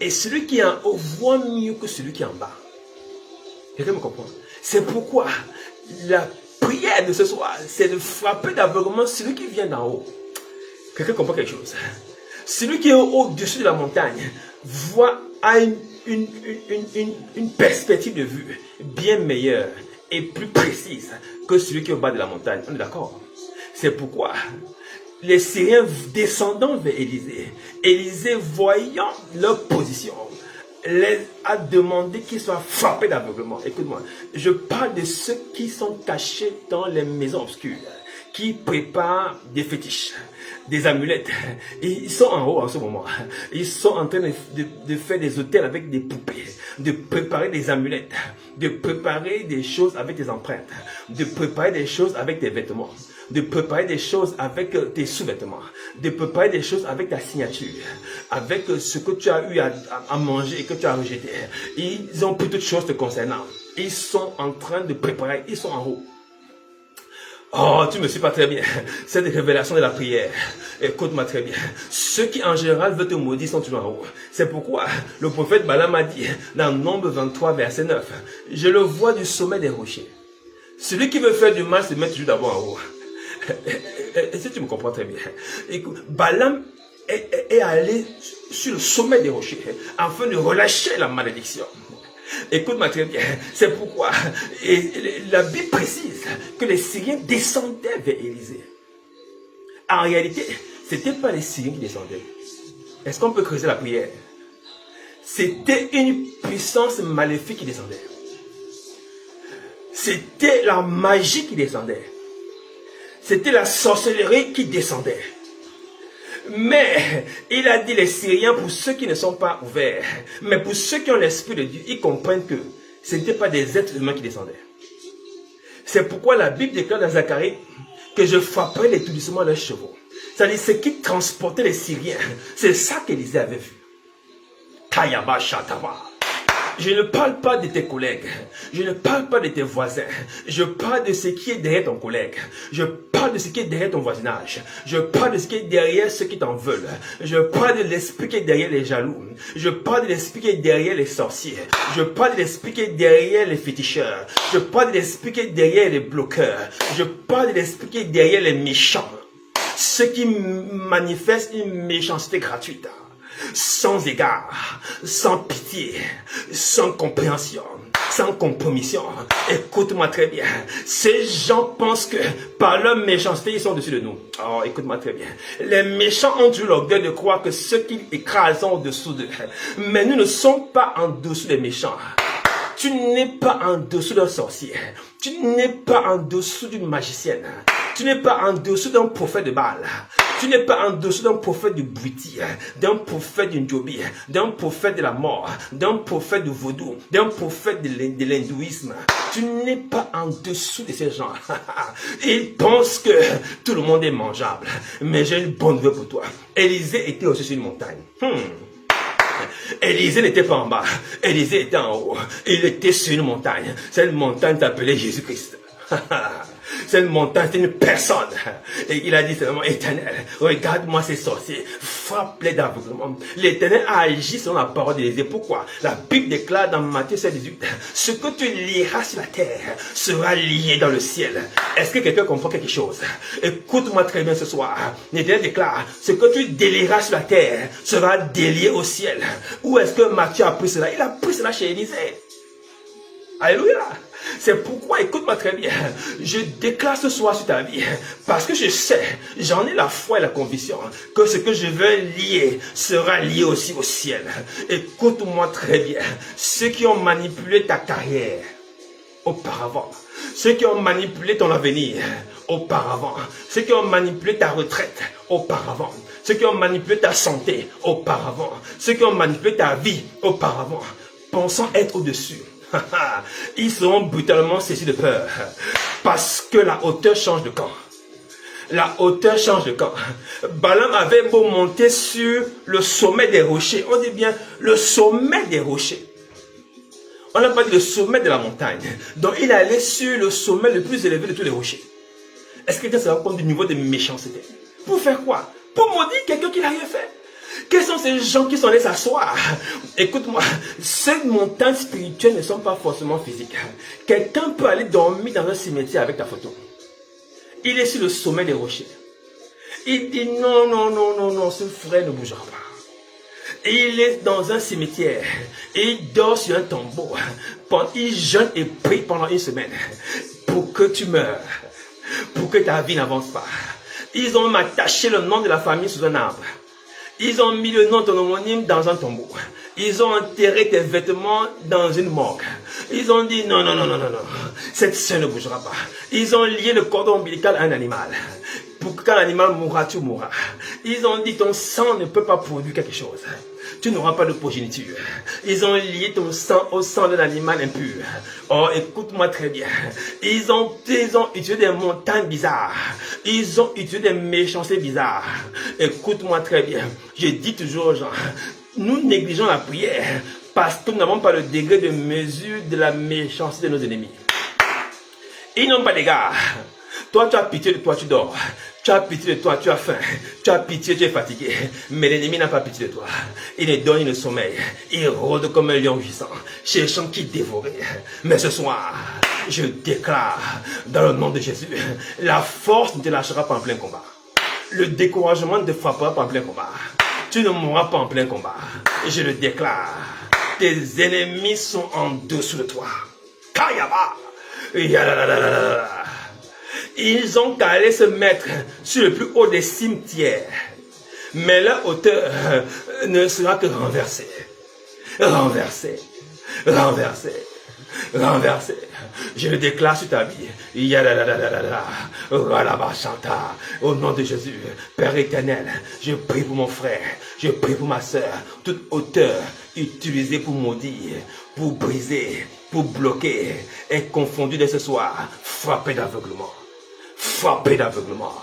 Et celui qui est en haut voit mieux que celui qui est en bas. Quelqu'un me comprend? C'est pourquoi la prière de ce soir, c'est de frapper d'aveuglement celui qui vient d'en haut. Quelqu'un comprend quelque chose? Celui qui est au-dessus de la montagne a une perspective de vue bien meilleure et plus précise que celui qui est au bas de la montagne. On est d'accord? C'est pourquoi les Syriens descendant vers Élisée, Élisée voyant leur position, les a demandé qu'ils soient frappés d'aveuglement. Écoute-moi, je parle de ceux qui sont cachés dans les maisons obscures, qui préparent des fétiches, des amulettes. Ils sont en haut en ce moment. Ils sont en train de faire des autels avec des poupées, de préparer des amulettes, de préparer des choses avec des empreintes, de préparer des choses avec des vêtements, de préparer des choses avec tes sous-vêtements, de préparer des choses avec ta signature, avec ce que tu as eu à manger et que tu as rejeté. Ils ont pris toutes choses te concernant. Ils sont en train de préparer, ils sont en haut. Oh, tu me suis pas très bien. Cette révélation de la prière. Écoute-moi très bien. Ceux qui en général veulent te maudire sont toujours en haut. C'est pourquoi le prophète Balaam a dit dans Nombre 23, verset 9, je le vois du sommet des rochers. Celui qui veut faire du mal se met toujours d'abord en haut. Est-ce que tu me comprends très bien? Écoute, Balaam est allé sur le sommet des rochers afin de relâcher la malédiction. Écoute-moi très bien, c'est pourquoi la Bible précise que les Syriens descendaient vers Élisée. En réalité, ce n'était pas les Syriens qui descendaient. Est-ce qu'on peut creuser la prière? C'était une puissance maléfique qui descendait. C'était la magie qui descendait. C'était la sorcellerie qui descendait. Mais il a dit les Syriens, pour ceux qui ne sont pas ouverts, mais pour ceux qui ont l'esprit de Dieu, ils comprennent que ce n'étaient pas des êtres humains qui descendaient. C'est pourquoi la Bible déclare dans Zacharie que je frapperai l'étourdissement de leurs chevaux. C'est-à-dire ce qui transportait les Syriens. C'est ça qu'Élisée avait vu. Kayaba Shataba. Je ne parle pas de tes collègues. Je ne parle pas de tes voisins. Je parle de ce qui est derrière ton collègue. Je parle de ce qui est derrière ton voisinage. Je parle de ce qui est derrière ceux qui t'en veulent. Je parle de l'esprit qui est derrière les jaloux. Je parle de l'esprit qui est derrière les sorciers. Je parle de l'esprit qui est derrière les féticheurs. Je parle de l'esprit qui est derrière les bloqueurs. Je parle de l'esprit qui est derrière les méchants. Ceux qui manifestent une méchanceté gratuite. Sans égard, sans pitié, sans compréhension, sans compromission. Écoute-moi très bien. Ces gens pensent que par leur méchanceté, ils sont au-dessus de nous. Oh, écoute-moi très bien. Les méchants ont eu l'orgueil de croire que ceux qu'ils écrasent sont au-dessous d'eux. Mais nous ne sommes pas en dessous des méchants. Tu n'es pas en dessous d'un sorcier. Tu n'es pas en dessous d'une magicienne. Tu n'es pas en dessous d'un prophète de Baal. Tu n'es pas en dessous d'un prophète du Bouiti, d'un prophète du Njobi, d'un prophète de la mort, d'un prophète du vaudou, d'un prophète de l'hindouisme. Tu n'es pas en dessous de ces gens. Ils pensent que tout le monde est mangeable. Mais j'ai une bonne nouvelle pour toi. Élisée était aussi sur une montagne. Élisée n'était pas en bas. Élisée était en haut. Il était sur une montagne. Cette montagne s'appelait Jésus-Christ. Cette montagne, c'est une personne. Et il a dit seulement, Éternel, regarde-moi ces sorciers, frappe-les d'aveuglement. L'Éternel a agi selon la parole d'Élisée. Pourquoi? La Bible déclare dans Matthieu 7,18, ce que tu lieras sur la terre sera lié dans le ciel. Est-ce que quelqu'un comprend quelque chose? Écoute-moi très bien ce soir. L'Éternel déclare, ce que tu délieras sur la terre sera délié au ciel. Où est-ce que Matthieu a pris cela? Il a pris cela chez Élisée. Alléluia. C'est pourquoi, écoute-moi très bien, je déclare ce soir sur ta vie, parce que je sais, j'en ai la foi et la conviction, que ce que je veux lier sera lié aussi au ciel. Écoute-moi très bien, ceux qui ont manipulé ta carrière auparavant, ceux qui ont manipulé ton avenir auparavant, ceux qui ont manipulé ta retraite auparavant, ceux qui ont manipulé ta santé auparavant, ceux qui ont manipulé ta vie auparavant, pensant être au-dessus. Ils seront brutalement saisis de peur. Parce que la hauteur change de camp. La hauteur change de camp. Balaam avait beau monter sur le sommet des rochers. On dit bien le sommet des rochers. On n'a pas dit le sommet de la montagne. Donc il allait sur le sommet le plus élevé de tous les rochers. Est-ce que quelqu'un se rend compte du niveau de méchanceté? Pour faire quoi? Pour maudire quelqu'un qui n'a rien fait. Quels sont ces gens qui sont allés s'asseoir? Écoute-moi, ces montagnes spirituelles ne sont pas forcément physiques. Quelqu'un peut aller dormir dans un cimetière avec ta photo. Il est sur le sommet des rochers. Il dit non, non, non, non, non, ce frère ne bougera pas. Et il est dans un cimetière. Et il dort sur un tombeau. Il jeûne et prie pendant une semaine. Pour que tu meurs. Pour que ta vie n'avance pas. Ils ont attaché le nom de la famille sous un arbre. Ils ont mis le nom de ton homonyme dans un tombeau. Ils ont enterré tes vêtements dans une morgue. Ils ont dit non, non, non, non, non, non. Cette sœur ne bougera pas. Ils ont lié le cordon ombilical à un animal. Pour que quand l'animal mourra, tu mourras. Ils ont dit ton sang ne peut pas produire quelque chose. Tu n'auras pas de progéniture. Ils ont lié ton sang au sang d'un animal impur. Oh, écoute-moi très bien. Ils ont utilisé des montagnes bizarres. Ils ont utilisé des méchancetés bizarres. Écoute-moi très bien. Je dis toujours aux gens, nous négligeons la prière parce que nous n'avons pas le degré de mesure de la méchanceté de nos ennemis. Ils n'ont pas d'égard. Toi, tu as pitié de toi, tu dors. Tu as pitié de toi, tu as faim. Tu as pitié, tu es fatigué. Mais l'ennemi n'a pas pitié de toi. Il ne dort, il ne sommeille. Il rôde comme un lion gisant, cherchant qui dévorer. Mais ce soir, je déclare, dans le nom de Jésus, la force ne te lâchera pas en plein combat. Le découragement ne te frappera pas en plein combat. Tu ne mourras pas en plein combat. Et je le déclare. Tes ennemis sont en dessous de toi. Kayaba. Ils ont qu'à aller se mettre sur le plus haut des cimetières. Mais leur hauteur ne sera que renversée. Renversée. Renversée. renversé. Je le déclare sur ta vie. Au nom de Jésus, Père éternel, je prie pour mon frère, je prie pour ma soeur, toute hauteur utilisée pour maudire, pour briser, pour bloquer, est confondue dès ce soir, frappée d'aveuglement, frappée d'aveuglement,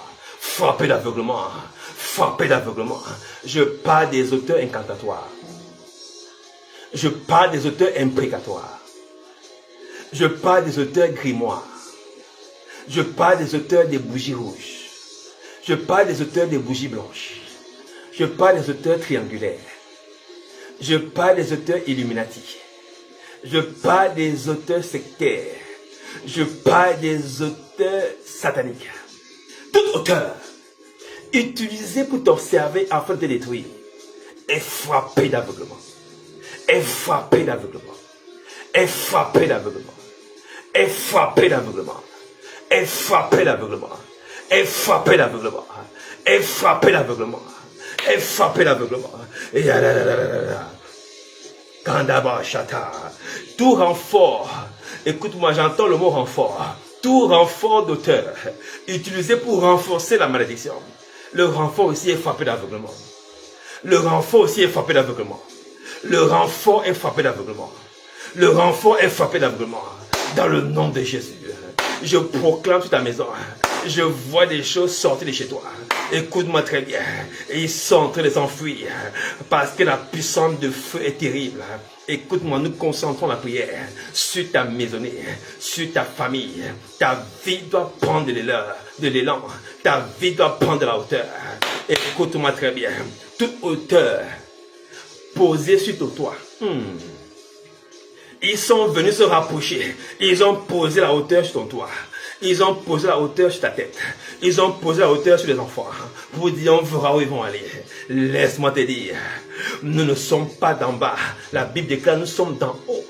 frappée d'aveuglement, frappée d'aveuglement. Je parle des auteurs incantatoires. Je parle des auteurs imprécatoires. Je parle des auteurs grimoires. Je parle des auteurs des bougies rouges. Je parle des auteurs des bougies blanches. Je parle des auteurs triangulaires. Je parle des auteurs illuminati. Je parle des auteurs sectaires. Je parle des auteurs sataniques. Toute auteur utilisée pour t'observer afin de te détruire est frappée d'aveuglement. Est frappé d'aveuglement, est frappé d'aveuglement, est frappé d'aveuglement, est frappé d'aveuglement, est frappé d'aveuglement, est frappé d'aveuglement, est frappé d'aveuglement. Kandaba Chata, tout renfort, écoute-moi, j'entends le mot renfort, tout renfort d'auteur utilisé pour renforcer la malédiction. Le renfort aussi est frappé d'aveuglement. Le renfort aussi est frappé d'aveuglement. Le renfort est frappé d'aveuglement. Le renfort est frappé d'aveuglement. Dans le nom de Jésus, je proclame sur ta maison. Je vois des choses sortir de chez toi. Écoute-moi très bien. Ils sont en train de s'enfuir. Parce que la puissance de feu est terrible. Écoute-moi, nous concentrons la prière sur ta maisonnée, sur ta famille. Ta vie doit prendre de l'élan. Ta vie doit prendre de la hauteur. Écoute-moi très bien. Toute hauteur posé sur ton toit. Ils sont venus se rapprocher. Ils ont posé la hauteur sur ton toit. Ils ont posé la hauteur sur ta tête. Ils ont posé la hauteur sur les enfants. Pour dire, on verra où ils vont aller. Laisse-moi te dire, nous ne sommes pas d'en bas. La Bible déclare, nous sommes d'en haut.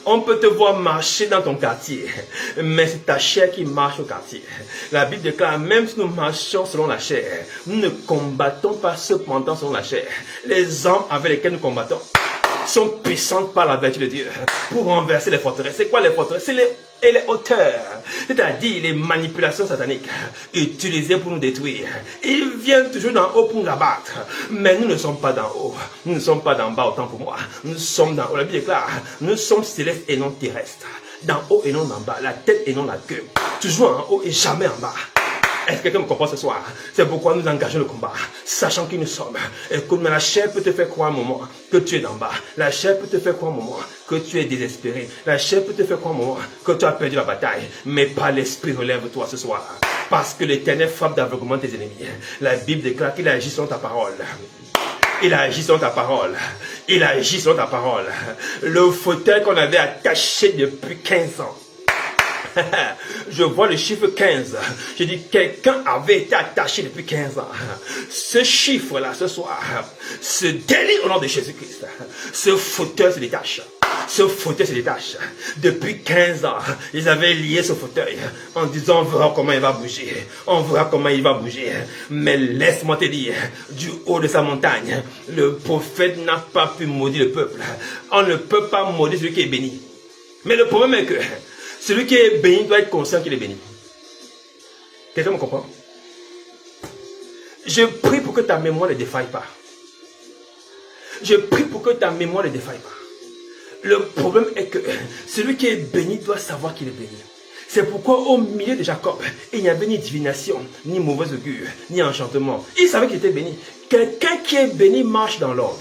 On peut te voir marcher dans ton quartier, mais c'est ta chair qui marche au quartier. La Bible déclare, même si nous marchons selon la chair, nous ne combattons pas cependant selon la chair. Les armes avec lesquelles nous combattons sont puissantes par la vertu de Dieu pour renverser les forteresses. C'est quoi les forteresses? C'est les hauteurs, c'est-à-dire les manipulations sataniques utilisées pour nous détruire. Ils viennent toujours d'en haut pour nous abattre, mais nous ne sommes pas d'en haut, nous ne sommes pas d'en bas, autant pour moi. Nous sommes d'en haut. La Bible déclare, nous sommes célestes et non terrestres, d'en haut et non d'en bas, la tête et non la queue, toujours en haut et jamais en bas. Est-ce que quelqu'un me comprend ce soir? C'est pourquoi nous engageons le combat, sachant qui nous sommes. Écoute, mais la chair peut te faire croire un moment que tu es d'en bas. La chair peut te faire croire un moment que tu es désespéré. La chair peut te faire croire un moment que tu as perdu la bataille. Mais par l'esprit, relève-toi ce soir. Parce que l'Éternel frappe d'aveuglement tes ennemis. La Bible déclare qu'il agit selon ta parole. Il agit selon ta parole. Il agit selon ta parole. Le fauteuil qu'on avait attaché depuis 15 ans. Je vois le chiffre 15. Je dis, quelqu'un avait été attaché depuis 15 ans. Ce chiffre-là, ce soir, se délie au nom de Jésus-Christ. Ce fauteuil se détache. Ce fauteuil se détache. Depuis 15 ans, ils avaient lié ce fauteuil en disant, on verra comment il va bouger. On verra comment il va bouger. Mais laisse-moi te dire, du haut de sa montagne, le prophète n'a pas pu maudire le peuple. On ne peut pas maudire celui qui est béni. Mais le problème est que celui qui est béni doit être conscient qu'il est béni. Quelqu'un me comprend? Je prie pour que ta mémoire ne défaille pas. Je prie pour que ta mémoire ne défaille pas. Le problème est que celui qui est béni doit savoir qu'il est béni. C'est pourquoi au milieu de Jacob, il n'y avait ni divination, ni mauvaise augure, ni enchantement. Il savait qu'il était béni. Quelqu'un qui est béni marche dans l'ordre.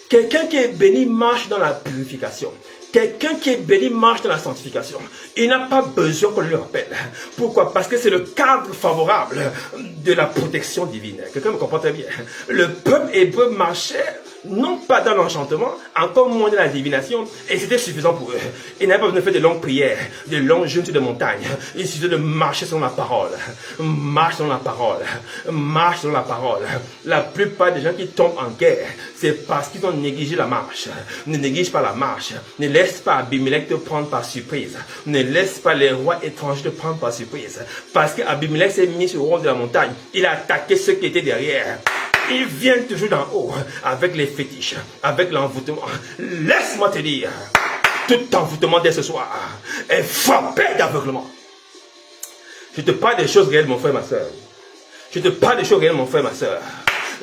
Quelqu'un qui est béni marche dans la purification. Quelqu'un qui est béni marche dans la sanctification. Il n'a pas besoin qu'on le rappelle. Pourquoi? Parce que c'est le cadre favorable de la protection divine. Quelqu'un me comprend très bien. Le peuple hébreu marchait non pas dans l'enchantement, encore moins dans la divination, et c'était suffisant pour eux. Ils n'avaient pas besoin de faire de longues prières, de longues jeûnes sur des montagnes. Il suffisait de marcher selon la parole. Marche selon la parole. Marche selon la parole. La plupart des gens qui tombent en guerre, c'est parce qu'ils ont négligé la marche. Ne néglige pas la marche. Ne laisse pas Abimelech te prendre par surprise. Ne laisse pas les rois étrangers te prendre par surprise. Parce qu'Abimelech s'est mis sur le haut de la montagne. Il a attaqué ceux qui étaient derrière. Ils viennent toujours d'en haut avec les fétiches, avec l'envoûtement. Laisse-moi te dire, Tout envoûtement dès ce soir est frappé d'aveuglement. Je te parle des choses réelles, mon frère, ma soeur. Je te parle des choses réelles, mon frère, ma soeur.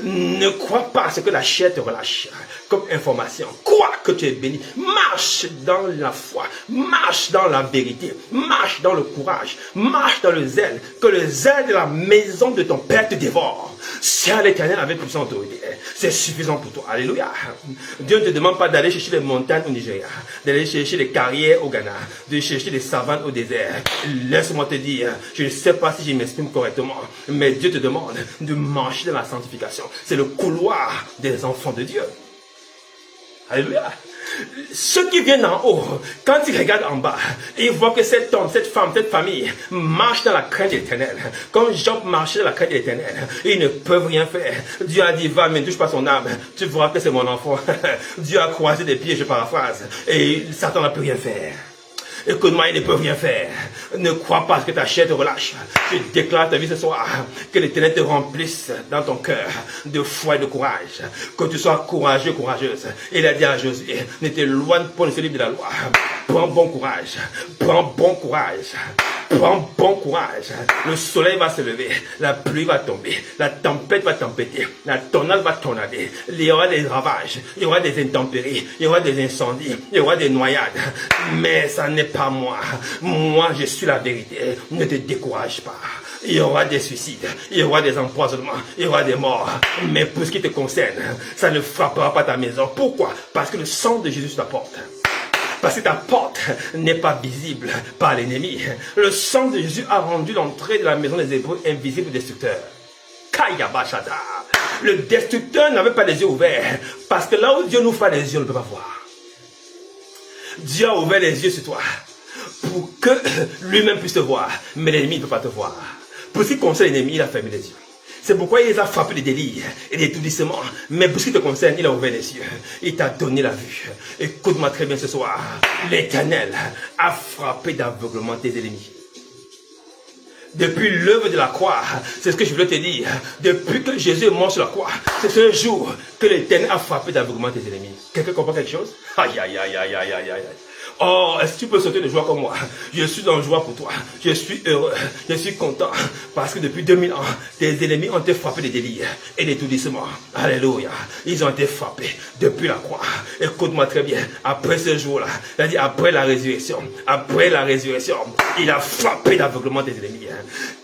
Ne crois pas à ce que la chair te relâche comme information. Crois que tu es béni. Marche dans la foi. Marche dans la vérité. Marche dans le courage. Marche dans le zèle. Que le zèle de la maison de ton Père te dévore. Sers l'Éternel avec puissance autorité. C'est suffisant pour toi. Alléluia. Dieu ne te demande pas d'aller chercher les montagnes au Nigeria, d'aller chercher les carrières au Ghana, de chercher les savanes au désert. Laisse-moi te dire, je ne sais pas si je m'exprime correctement, mais Dieu te demande de marcher dans la sanctification. C'est le couloir des enfants de Dieu. Alléluia. Ceux qui viennent en haut, quand ils regardent en bas, ils voient que cet homme, cette femme, cette famille marche dans la crainte de l'Éternel. Comme Job marchait dans la crainte de l'Éternel, ils ne peuvent rien faire. Dieu a dit, va, mais ne touche pas son âme. Tu verras que c'est mon enfant. Dieu a croisé des pieds, je paraphrase. Et Satan n'a pu rien faire. Écoute-moi, il ne peut rien faire. Ne crois pas que ta chair te relâche. Je déclare ta vie ce soir. Que l'Éternel te remplisse dans ton cœur de foi et de courage. Que tu sois courageux, courageuse. Il a dit à Josué, ne t'éloigne pas de ce livre de la loi. Prends bon courage. Prends bon courage. Prends bon courage. Le soleil va se lever. La pluie va tomber. La tempête va tempêter. La tornade va tornader. Il y aura des ravages. Il y aura des intempéries. Il y aura des incendies. Il y aura des noyades. Mais ça n'est pas moi. Moi, je suis la vérité. Ne te décourage pas. Il y aura des suicides. Il y aura des empoisonnements. Il y aura des morts. Mais pour ce qui te concerne, ça ne frappera pas ta maison. Pourquoi? Parce que le sang de Jésus sur ta porte. Parce que ta porte n'est pas visible par l'ennemi. Le sang de Jésus a rendu l'entrée de la maison des Hébreux invisible au destructeur. Kayabashada. Le destructeur n'avait pas les yeux ouverts. Parce que là où Dieu nous fait les yeux, on ne peut pas voir. Dieu a ouvert les yeux sur toi pour que lui-même puisse te voir. Mais l'ennemi ne peut pas te voir. Pour ce qui concerne l'ennemi, il a fermé les yeux. C'est pourquoi il les a frappés des délires et des étourdissements. Mais pour ce qui te concerne, il a ouvert les yeux. Il t'a donné la vue. Écoute-moi très bien ce soir. L'Éternel a frappé d'aveuglement tes ennemis. Depuis l'œuvre de la croix, c'est ce que je voulais te dire. Depuis que Jésus est mort sur la croix, c'est ce jour que l'Éternel a frappé d'aveuglement tes ennemis. Quelqu'un comprend quelque chose? Aïe, aïe, aïe, aïe, aïe, aïe, aïe. Oh, est-ce que tu peux sauter de joie comme moi? Je suis en joie pour toi. Je suis heureux. Je suis content. Parce que depuis 2000 ans, tes ennemis ont été frappés de délire et d'étourdissement. Alléluia. Ils ont été frappés depuis la croix. Écoute-moi très bien. Après ce jour-là, c'est-à-dire après la résurrection, il a frappé d'aveuglement tes ennemis.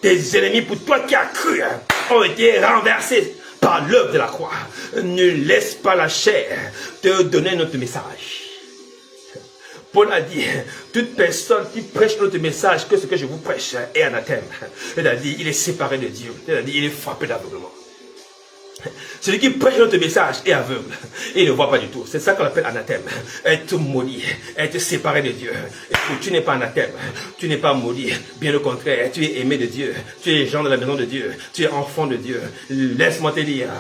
Tes ennemis, pour toi qui as cru, ont été renversés par l'œuvre de la croix. Ne laisse pas la chair te donner notre message. Paul a dit, toute personne qui prêche notre message que ce que je vous prêche est anathème. C'est-à-dire, il est séparé de Dieu. C'est-à-dire, il est frappé d'aveuglement. Celui qui prêche notre message est aveugle. Il ne voit pas du tout. C'est ça qu'on appelle anathème. Être maudit, être séparé de Dieu. Écoute, tu n'es pas anathème. Tu n'es pas maudit. Bien au contraire, tu es aimé de Dieu. Tu es gens de la maison de Dieu. Tu es enfant de Dieu. Laisse-moi te dire,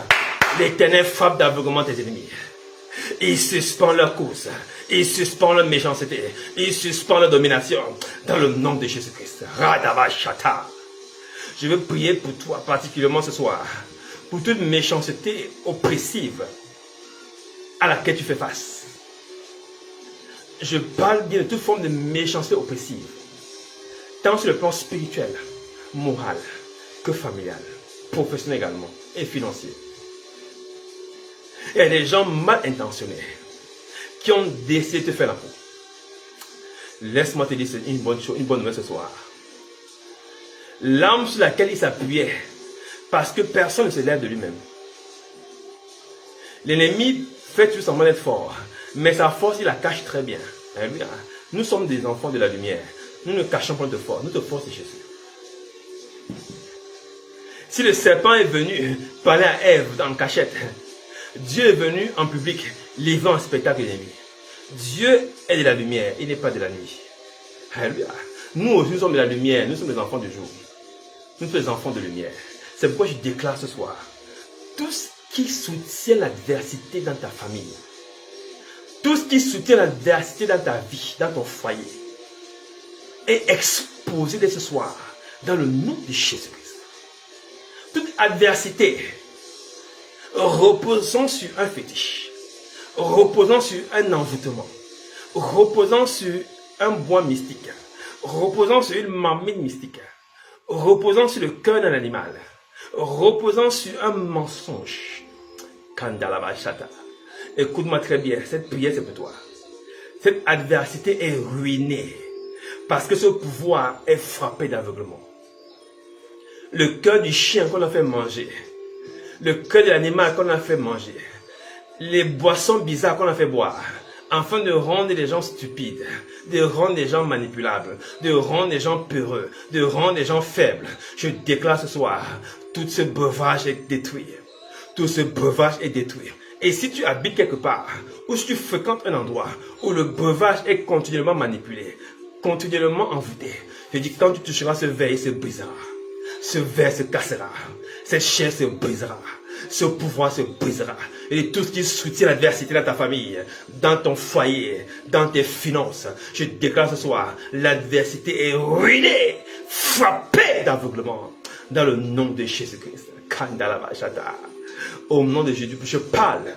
l'Éternel frappe d'aveuglement tes ennemis. Il suspend leur course. Il suspend leur méchanceté. Il suspend leur domination. Dans le nom de Jésus-Christ. Radavashata. Je veux prier pour toi particulièrement ce soir. Pour toute méchanceté oppressive à laquelle tu fais face. Je parle bien de toute forme de méchanceté oppressive. Tant sur le plan spirituel, moral, que familial, professionnel également et financier. Il y a des gens mal intentionnés qui ont décidé de te faire la peau. Laisse-moi te dire une bonne chose, une bonne nouvelle ce soir. L'arme sur laquelle il s'appuyait, parce que personne ne se lève de lui-même. L'ennemi fait tout semblant d'être fort, mais sa force, il la cache très bien. Nous sommes des enfants de la lumière. Nous ne cachons pas notre force. Notre force, c'est Jésus. Si le serpent est venu parler à Ève dans la cachette, Dieu est venu en public livrer un spectacle ennemi. Dieu est de la lumière, il n'est pas de la nuit. Alléluia. Nous aussi, nous sommes de la lumière, nous sommes les enfants du jour. Nous sommes les enfants de lumière. C'est pourquoi je déclare ce soir, tout ce qui soutient l'adversité dans ta famille, tout ce qui soutient l'adversité dans ta vie, dans ton foyer, est exposé dès ce soir dans le nom de Jésus-Christ. Toute adversité reposant sur un fétiche, reposant sur un envoûtement, reposant sur un bois mystique, reposant sur une marmite mystique, reposant sur le cœur d'un animal, reposant sur un mensonge. Kandalabashata. Écoute-moi très bien, cette prière c'est pour toi. Cette adversité est ruinée parce que ce pouvoir est frappé d'aveuglement. Le cœur du chien qu'on a fait manger, le cœur de l'animal qu'on a fait manger, les boissons bizarres qu'on a fait boire, afin de rendre les gens stupides, de rendre les gens manipulables, de rendre les gens peureux, de rendre les gens faibles. Je déclare ce soir, tout ce breuvage est détruit. Tout ce breuvage est détruit. Et si tu habites quelque part, ou si tu fréquentes un endroit où le breuvage est continuellement manipulé, continuellement envoûté, je dis quand tu toucheras ce verre, il se brisera. Ce verre se cassera. Cette chair se brisera. Ce pouvoir se brisera. Et tout ce qui soutient l'adversité dans ta famille, dans ton foyer, dans tes finances, je déclare ce soir, l'adversité est ruinée, frappée d'aveuglement. Dans le nom de Jésus-Christ. Au nom de Jésus, je parle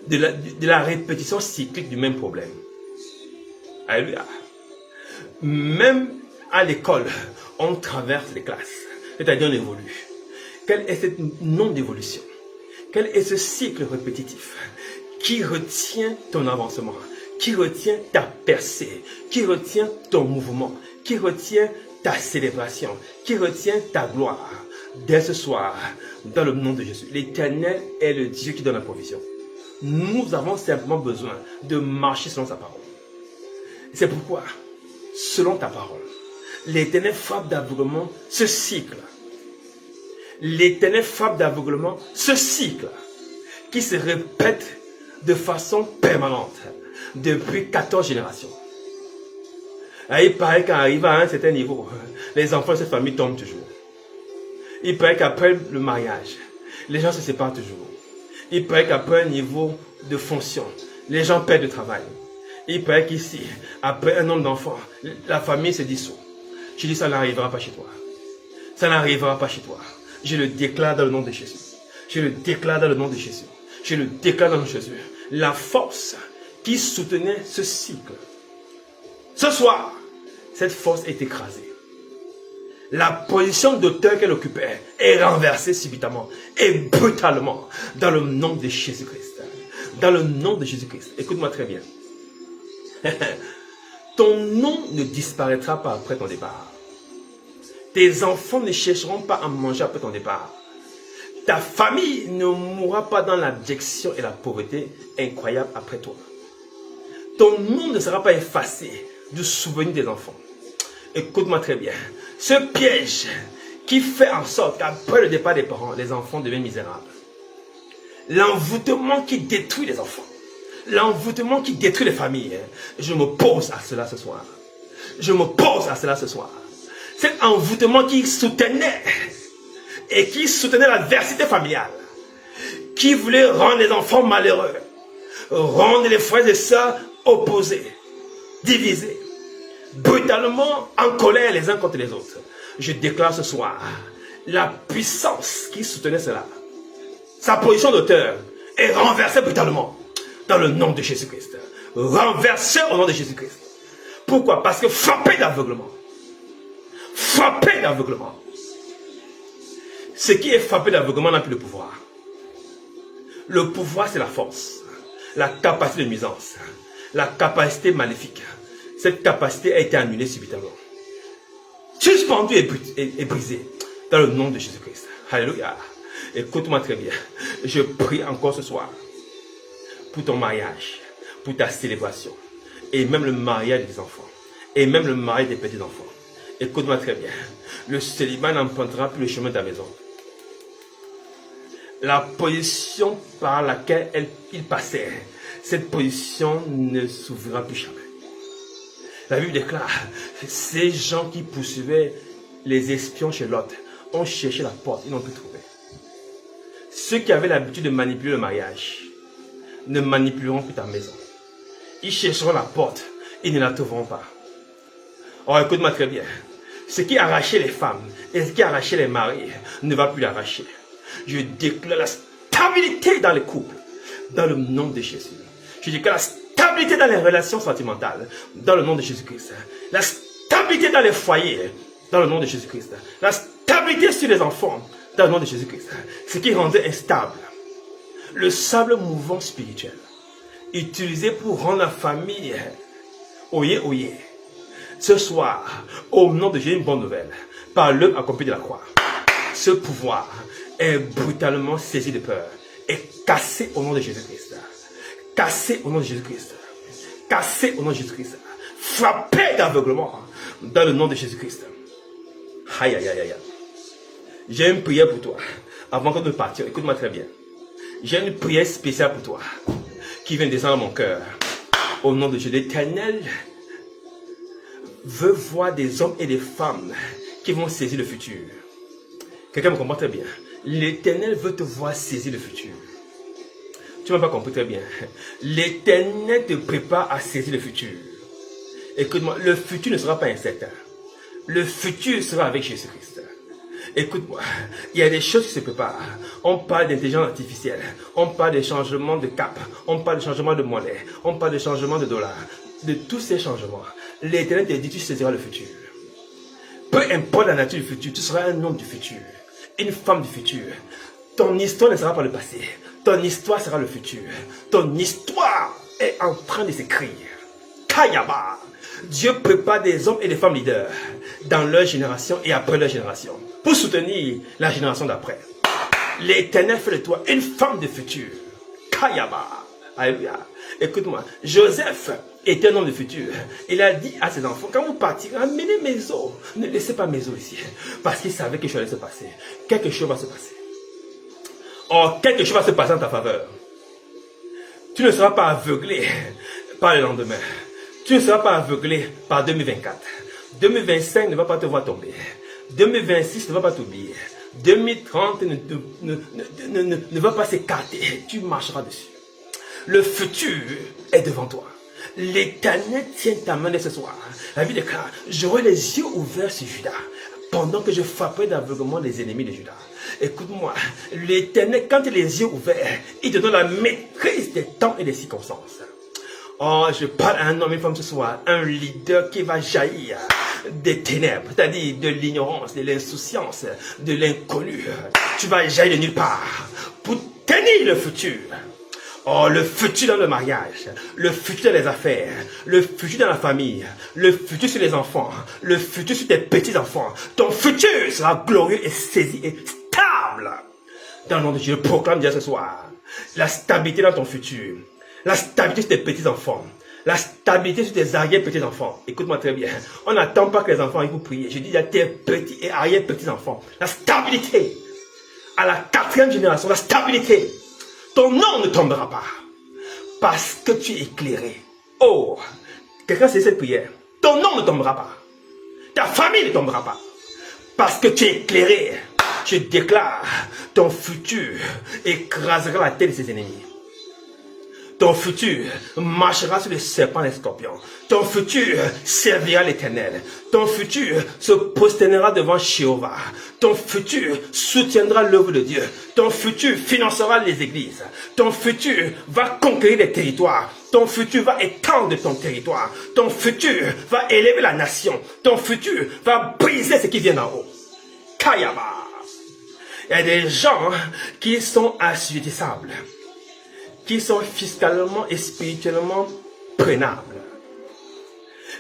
de la répétition cyclique du même problème. Alléluia. Même à l'école, on traverse les classes. C'est-à-dire on évolue. Quel est ce nom d'évolution? Quel est ce cycle répétitif qui retient ton avancement, qui retient ta percée, qui retient ton mouvement, qui retient ta célébration, qui retient ta gloire? Dès ce soir, dans le nom de Jésus, l'Éternel est le Dieu qui donne la provision. Nous avons simplement besoin de marcher selon sa parole. C'est pourquoi, selon ta parole, l'Éternel frappe d'aveuglement ce cycle. L'Éternel frappe d'aveuglement ce cycle qui se répète de façon permanente depuis 14 générations. Et il paraît qu'arrivé à un certain niveau, les enfants de cette famille tombent toujours. Il paraît qu'après le mariage, les gens se séparent toujours. Il paraît qu'après un niveau de fonction, les gens perdent le travail. Il paraît qu'ici, après un nombre d'enfants, la famille se dissout. Je dis, ça n'arrivera pas chez toi. Ça n'arrivera pas chez toi. Je le déclare dans le nom de Jésus. Je le déclare dans le nom de Jésus. Je le déclare dans le nom de Jésus. La force qui soutenait ce cycle. Ce soir, cette force est écrasée. La position d'auteur qu'elle occupait est renversée subitement et brutalement dans le nom de Jésus-Christ. Dans le nom de Jésus-Christ. Écoute-moi très bien. Ton nom ne disparaîtra pas après ton départ. Tes enfants ne chercheront pas à manger après ton départ. Ta famille ne mourra pas dans l'abjection et la pauvreté incroyable après toi. Ton nom ne sera pas effacé du souvenir des enfants. Écoute-moi très bien. Ce piège qui fait en sorte qu'après le départ des parents, les enfants deviennent misérables. L'envoûtement qui détruit les enfants. L'envoûtement qui détruit les familles. Je m'oppose à cela ce soir. Je m'oppose à cela ce soir. Cet envoûtement qui soutenait et qui soutenait l'adversité familiale. Qui voulait rendre les enfants malheureux. Rendre les frères et sœurs opposés. Divisés. Brutalement en colère les uns contre les autres. Je déclare ce soir la puissance qui soutenait cela. Sa position d'auteur est renversée brutalement dans le nom de Jésus-Christ. Renversée au nom de Jésus-Christ. Pourquoi? Parce que frappé d'aveuglement. Frappé d'aveuglement. Ce qui est frappé d'aveuglement n'a plus de pouvoir. Le pouvoir, c'est la force, la capacité de nuisance, la capacité maléfique. Cette capacité a été annulée subitement. Suspendue et brisée dans le nom de Jésus-Christ. Alléluia. Écoute-moi très bien. Je prie encore ce soir pour ton mariage, pour ta célébration, et même le mariage des enfants, et même le mariage des petits-enfants. Écoute-moi très bien. Le célibat n'empruntera plus le chemin de ta maison. La position par laquelle il passait, cette position ne s'ouvrira plus jamais. La Bible déclare, ces gens qui poursuivaient les espions chez Lot ont cherché la porte, ils n'ont plus trouvé. Ceux qui avaient l'habitude de manipuler le mariage ne manipuleront plus ta maison. Ils chercheront la porte, ils ne la trouveront pas. Oh, écoute-moi très bien. Ce qui arrachait les femmes et ce qui arrachait les maris ne va plus l'arracher. Je déclare la stabilité dans les couples, dans le nom de Jésus. Je déclare la stabilité dans les relations sentimentales, dans le nom de Jésus-Christ. La stabilité dans les foyers, dans le nom de Jésus-Christ. La stabilité sur les enfants, dans le nom de Jésus-Christ. Ce qui rendait instable. Le sable mouvant spirituel, utilisé pour rendre la famille, oyez, oyez. Ce soir, au nom de Jésus, une bonne nouvelle, par l'œuvre accomplie de la croix, ce pouvoir est brutalement saisi de peur et cassé au nom de Jésus-Christ. Cassé au nom de Jésus-Christ. Cassé au nom de Jésus-Christ. Frappé d'aveuglement dans le nom de Jésus-Christ. Aïe, aïe, aïe, aïe. J'ai une prière pour toi. Avant que de partir, écoute-moi très bien. J'ai une prière spéciale pour toi qui vient descendre dans mon cœur. Au nom de Jésus, l'Éternel veut voir des hommes et des femmes qui vont saisir le futur. Quelqu'un me comprend très bien. L'Éternel veut te voir saisir le futur. Tu ne m'as pas compris très bien. L'Éternel te prépare à saisir le futur. Écoute-moi, le futur ne sera pas incertain. Le futur sera avec Jésus-Christ. Écoute-moi, il y a des choses qui se préparent. On parle d'intelligence artificielle. On parle de changement de cap. On parle de changement de monnaie. On parle de changement de dollar. De tous ces changements, l'Éternel te dit, tu saisiras le futur. Peu importe la nature du futur, tu seras un homme du futur. Une femme du futur. Ton histoire ne sera pas le passé. Ton histoire sera le futur. Ton histoire est en train de s'écrire. Kayaba. Dieu prépare des hommes et des femmes leaders dans leur génération et après leur génération pour soutenir la génération d'après. L'Éternel fait de toi une femme de futur. Kayaba. Alléluia. Écoute-moi, Joseph était un homme de futur. Il a dit à ses enfants, quand vous partirez, amenez mes os. Ne laissez pas mes os ici. Parce qu'il savait que quelque chose allait se passer. Quelque chose va se passer. Or, quelque chose va se passer en ta faveur. Tu ne seras pas aveuglé par le lendemain. Tu ne seras pas aveuglé par 2024. 2025 ne va pas te voir tomber. 2026 ne va pas t'oublier. 2030 ne va pas s'écarter. Tu marcheras dessus. Le futur est devant toi. L'Éternel tient ta main dès ce soir. La Bible déclare, j'aurai les yeux ouverts sur Judas, pendant que je frapperai d'aveuglement les ennemis de Judas. Écoute-moi, l'Éternel, quand il a les yeux ouverts, il te donne la maîtrise des temps et des circonstances. Oh, je parle à un homme et une femme ce soir, un leader qui va jaillir des ténèbres, c'est-à-dire de l'ignorance, de l'insouciance, de l'inconnu. Tu vas jaillir de nulle part pour tenir le futur. Oh, le futur dans le mariage, le futur dans les affaires, le futur dans la famille, le futur sur les enfants, le futur sur tes petits-enfants. Ton futur sera glorieux et saisi et stable. Dans le nom de Dieu, je proclame déjà ce soir la stabilité dans ton futur, la stabilité sur tes petits-enfants, la stabilité sur tes arrière-petits-enfants. Écoute-moi très bien. On n'attend pas que les enfants aillent vous prier. Je dis à tes petits et arrière-petits-enfants, la stabilité. À la 4e génération, la stabilité. Ton nom ne tombera pas parce que tu es éclairé. Oh, quelqu'un sait cette prière. Ton nom ne tombera pas. Ta famille ne tombera pas parce que tu es éclairé. Je déclare, ton futur écrasera la tête de ses ennemis. Ton futur marchera sur les serpents et les scorpions. Ton futur servira l'Éternel. Ton futur se prosternera devant Jéhovah. Ton futur soutiendra l'œuvre de Dieu. Ton futur financera les églises. Ton futur va conquérir les territoires. Ton futur va étendre ton territoire. Ton futur va élever la nation. Ton futur va briser ce qui vient d'en haut. Kayaba. Il y a des gens qui sont assujettissables, qui sont fiscalement et spirituellement prenables.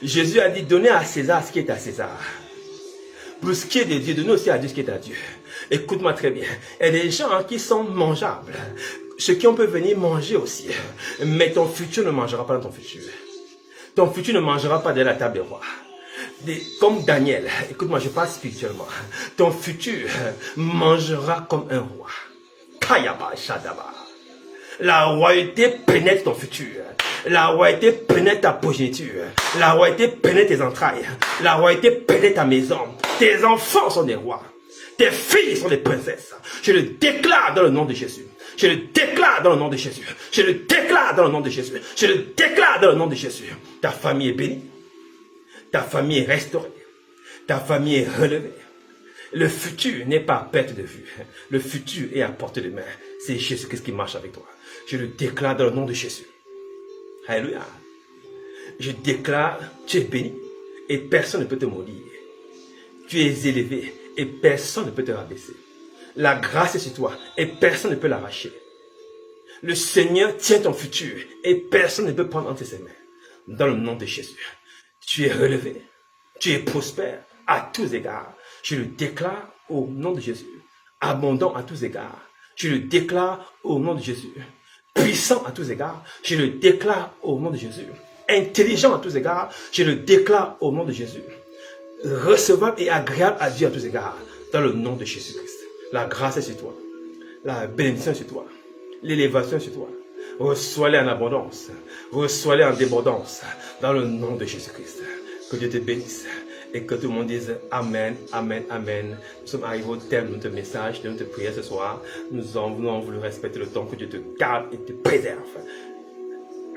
Jésus a dit, donnez à César ce qui est à César. Pour ce qui est de Dieu, donnez aussi à Dieu ce qui est à Dieu. Écoute-moi très bien. Il y a des gens qui sont mangeables. Ceux qui on peut venir manger aussi. Mais ton futur ne mangera pas dans ton futur. Ton futur ne mangera pas de la table des rois. Comme Daniel, écoute-moi, je parle spirituellement. Ton futur mangera comme un roi. Kayaba Shadaba. La royauté pénètre ton futur. La royauté pénètre ta progéniture. La royauté pénètre tes entrailles. La royauté pénètre ta maison. Tes enfants sont des rois. Tes filles sont des princesses. Je le déclare dans le nom de Jésus. Je le déclare dans le nom de Jésus. Je le déclare dans le nom de Jésus. Je le déclare dans le nom de Jésus. Ta famille est bénie. Ta famille est restaurée. Ta famille est relevée. Le futur n'est pas à perte de vue. Le futur est à portée de main. C'est Jésus-Christ qui marche avec toi. Je le déclare dans le nom de Jésus. Alléluia. Je déclare, tu es béni et personne ne peut te maudire. Tu es élevé et personne ne peut te rabaisser. La grâce est sur toi et personne ne peut l'arracher. Le Seigneur tient ton futur et personne ne peut prendre entre ses mains. Dans le nom de Jésus, tu es relevé, tu es prospère à tous égards. Je le déclare au nom de Jésus. Abondant à tous égards. Je le déclare au nom de Jésus. Puissant à tous égards. Je le déclare au nom de Jésus. Intelligent à tous égards. Je le déclare au nom de Jésus. Recevable et agréable à Dieu à tous égards. Dans le nom de Jésus-Christ. La grâce est sur toi. La bénédiction est sur toi. L'élévation est sur toi. Reçois-les en abondance. Reçois-les en débordance. Dans le nom de Jésus-Christ. Que Dieu te bénisse. Et que tout le monde dise Amen, Amen, Amen. Nous sommes arrivés au terme de notre message, de notre prière ce soir. Nous avons voulu respecter le temps. Que Dieu te garde et te préserve.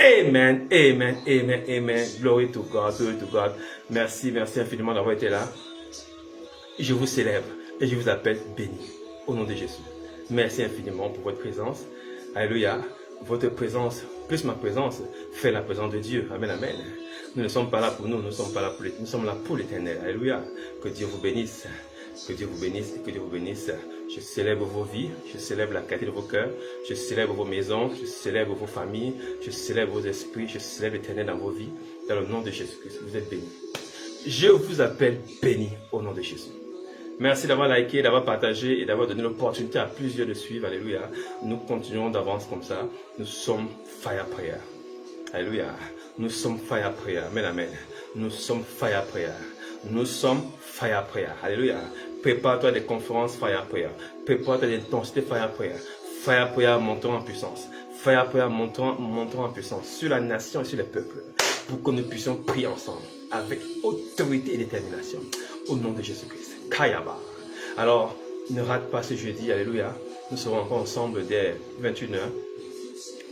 Amen, Amen, Amen, Amen. Glory to God, glory to God. Merci, merci infiniment d'avoir été là. Je vous célèbre et je vous appelle béni au nom de Jésus. Merci infiniment pour votre présence. Alléluia. Votre présence, plus ma présence, fait la présence de Dieu. Amen, amen. Nous ne sommes pas là pour nous, nous sommes là pour l'Éternel. Alléluia. Que Dieu vous bénisse. Que Dieu vous bénisse et que Dieu vous bénisse. Je célèbre vos vies, je célèbre la qualité de vos cœurs, je célèbre vos maisons, je célèbre vos familles, je célèbre vos esprits, je célèbre l'Éternel dans vos vies. Dans le nom de Jésus-Christ, vous êtes bénis. Je vous appelle béni au nom de Jésus. Merci d'avoir liké, d'avoir partagé et d'avoir donné l'opportunité à plusieurs de suivre. Alléluia. Nous continuons d'avancer comme ça. Nous sommes fire prayer. Alléluia. Nous sommes fire prayer. Amen, amen. Nous sommes fire prayer. Nous sommes fire prayer. Alléluia. Prépare-toi à des conférences fire prayer. Prépare-toi à des intensités fire prayer. Fire prayer montant en puissance. Fire prayer montant en puissance sur la nation et sur les peuples. Pour que nous puissions prier ensemble avec autorité et détermination. Au nom de Jésus-Christ. Kayaba. Alors, ne rate pas ce jeudi, alléluia. Nous serons encore ensemble dès 21h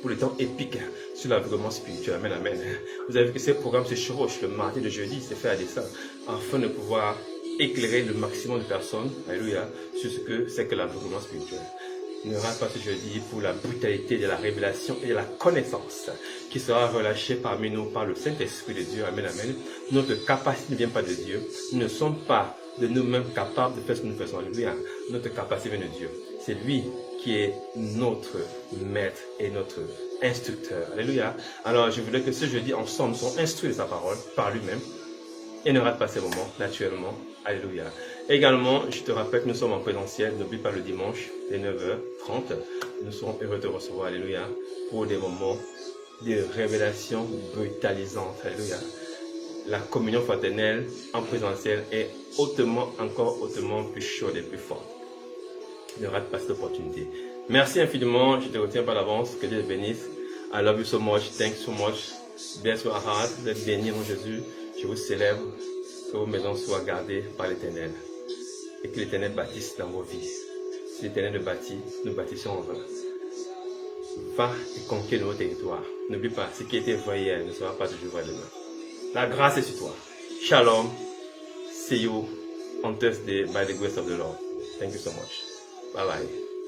pour le temps épique sur l'avènement spirituel. Amen, amen. Vous avez vu que ces programmes se chevauchent le mardi et le jeudi, c'est fait à dessein, afin de pouvoir éclairer le maximum de personnes, alléluia, sur ce que c'est que l'avènement spirituel. Ne rate pas ce jeudi pour la brutalité de la révélation et de la connaissance qui sera relâchée parmi nous par le Saint-Esprit de Dieu. Amen, amen. Notre capacité ne vient pas de Dieu. Nous ne sommes pas de nous-mêmes capables de faire ce que nous faisons. Alléluia. Notre capacité vient de Dieu. C'est lui qui est notre maître et notre instructeur. Alléluia. Alors, je voulais que ce jeudi, ensemble, nous soyons instruits de sa parole par lui-même. Et ne rate pas ces moments, naturellement. Alléluia. Également, je te rappelle que nous sommes en présentiel. N'oublie pas le dimanche, dès 9h30. Nous serons heureux de te recevoir, alléluia, pour des moments de révélation brutalisante. Alléluia. La communion fraternelle en présentiel est encore hautement plus chaude et plus forte. Ne rate pas cette opportunité. Merci infiniment. Je te retiens par l'avance. Que Dieu te bénisse. I love you so much. Thanks so much. Bless your heart. Vous êtes bénis en Jésus. Je vous célèbre. Que vos maisons soient gardées par l'Éternel. Et que l'Éternel bâtisse dans vos vies. Si l'Éternel le bâtit, nous bâtissons en vain. Va et conquiert nos territoires. N'oublie pas, ce qui était vrai hier ne sera pas toujours vrai demain. La grâce est sur toi. Shalom. See you on Thursday by the grace of the Lord. Thank you so much. Bye bye.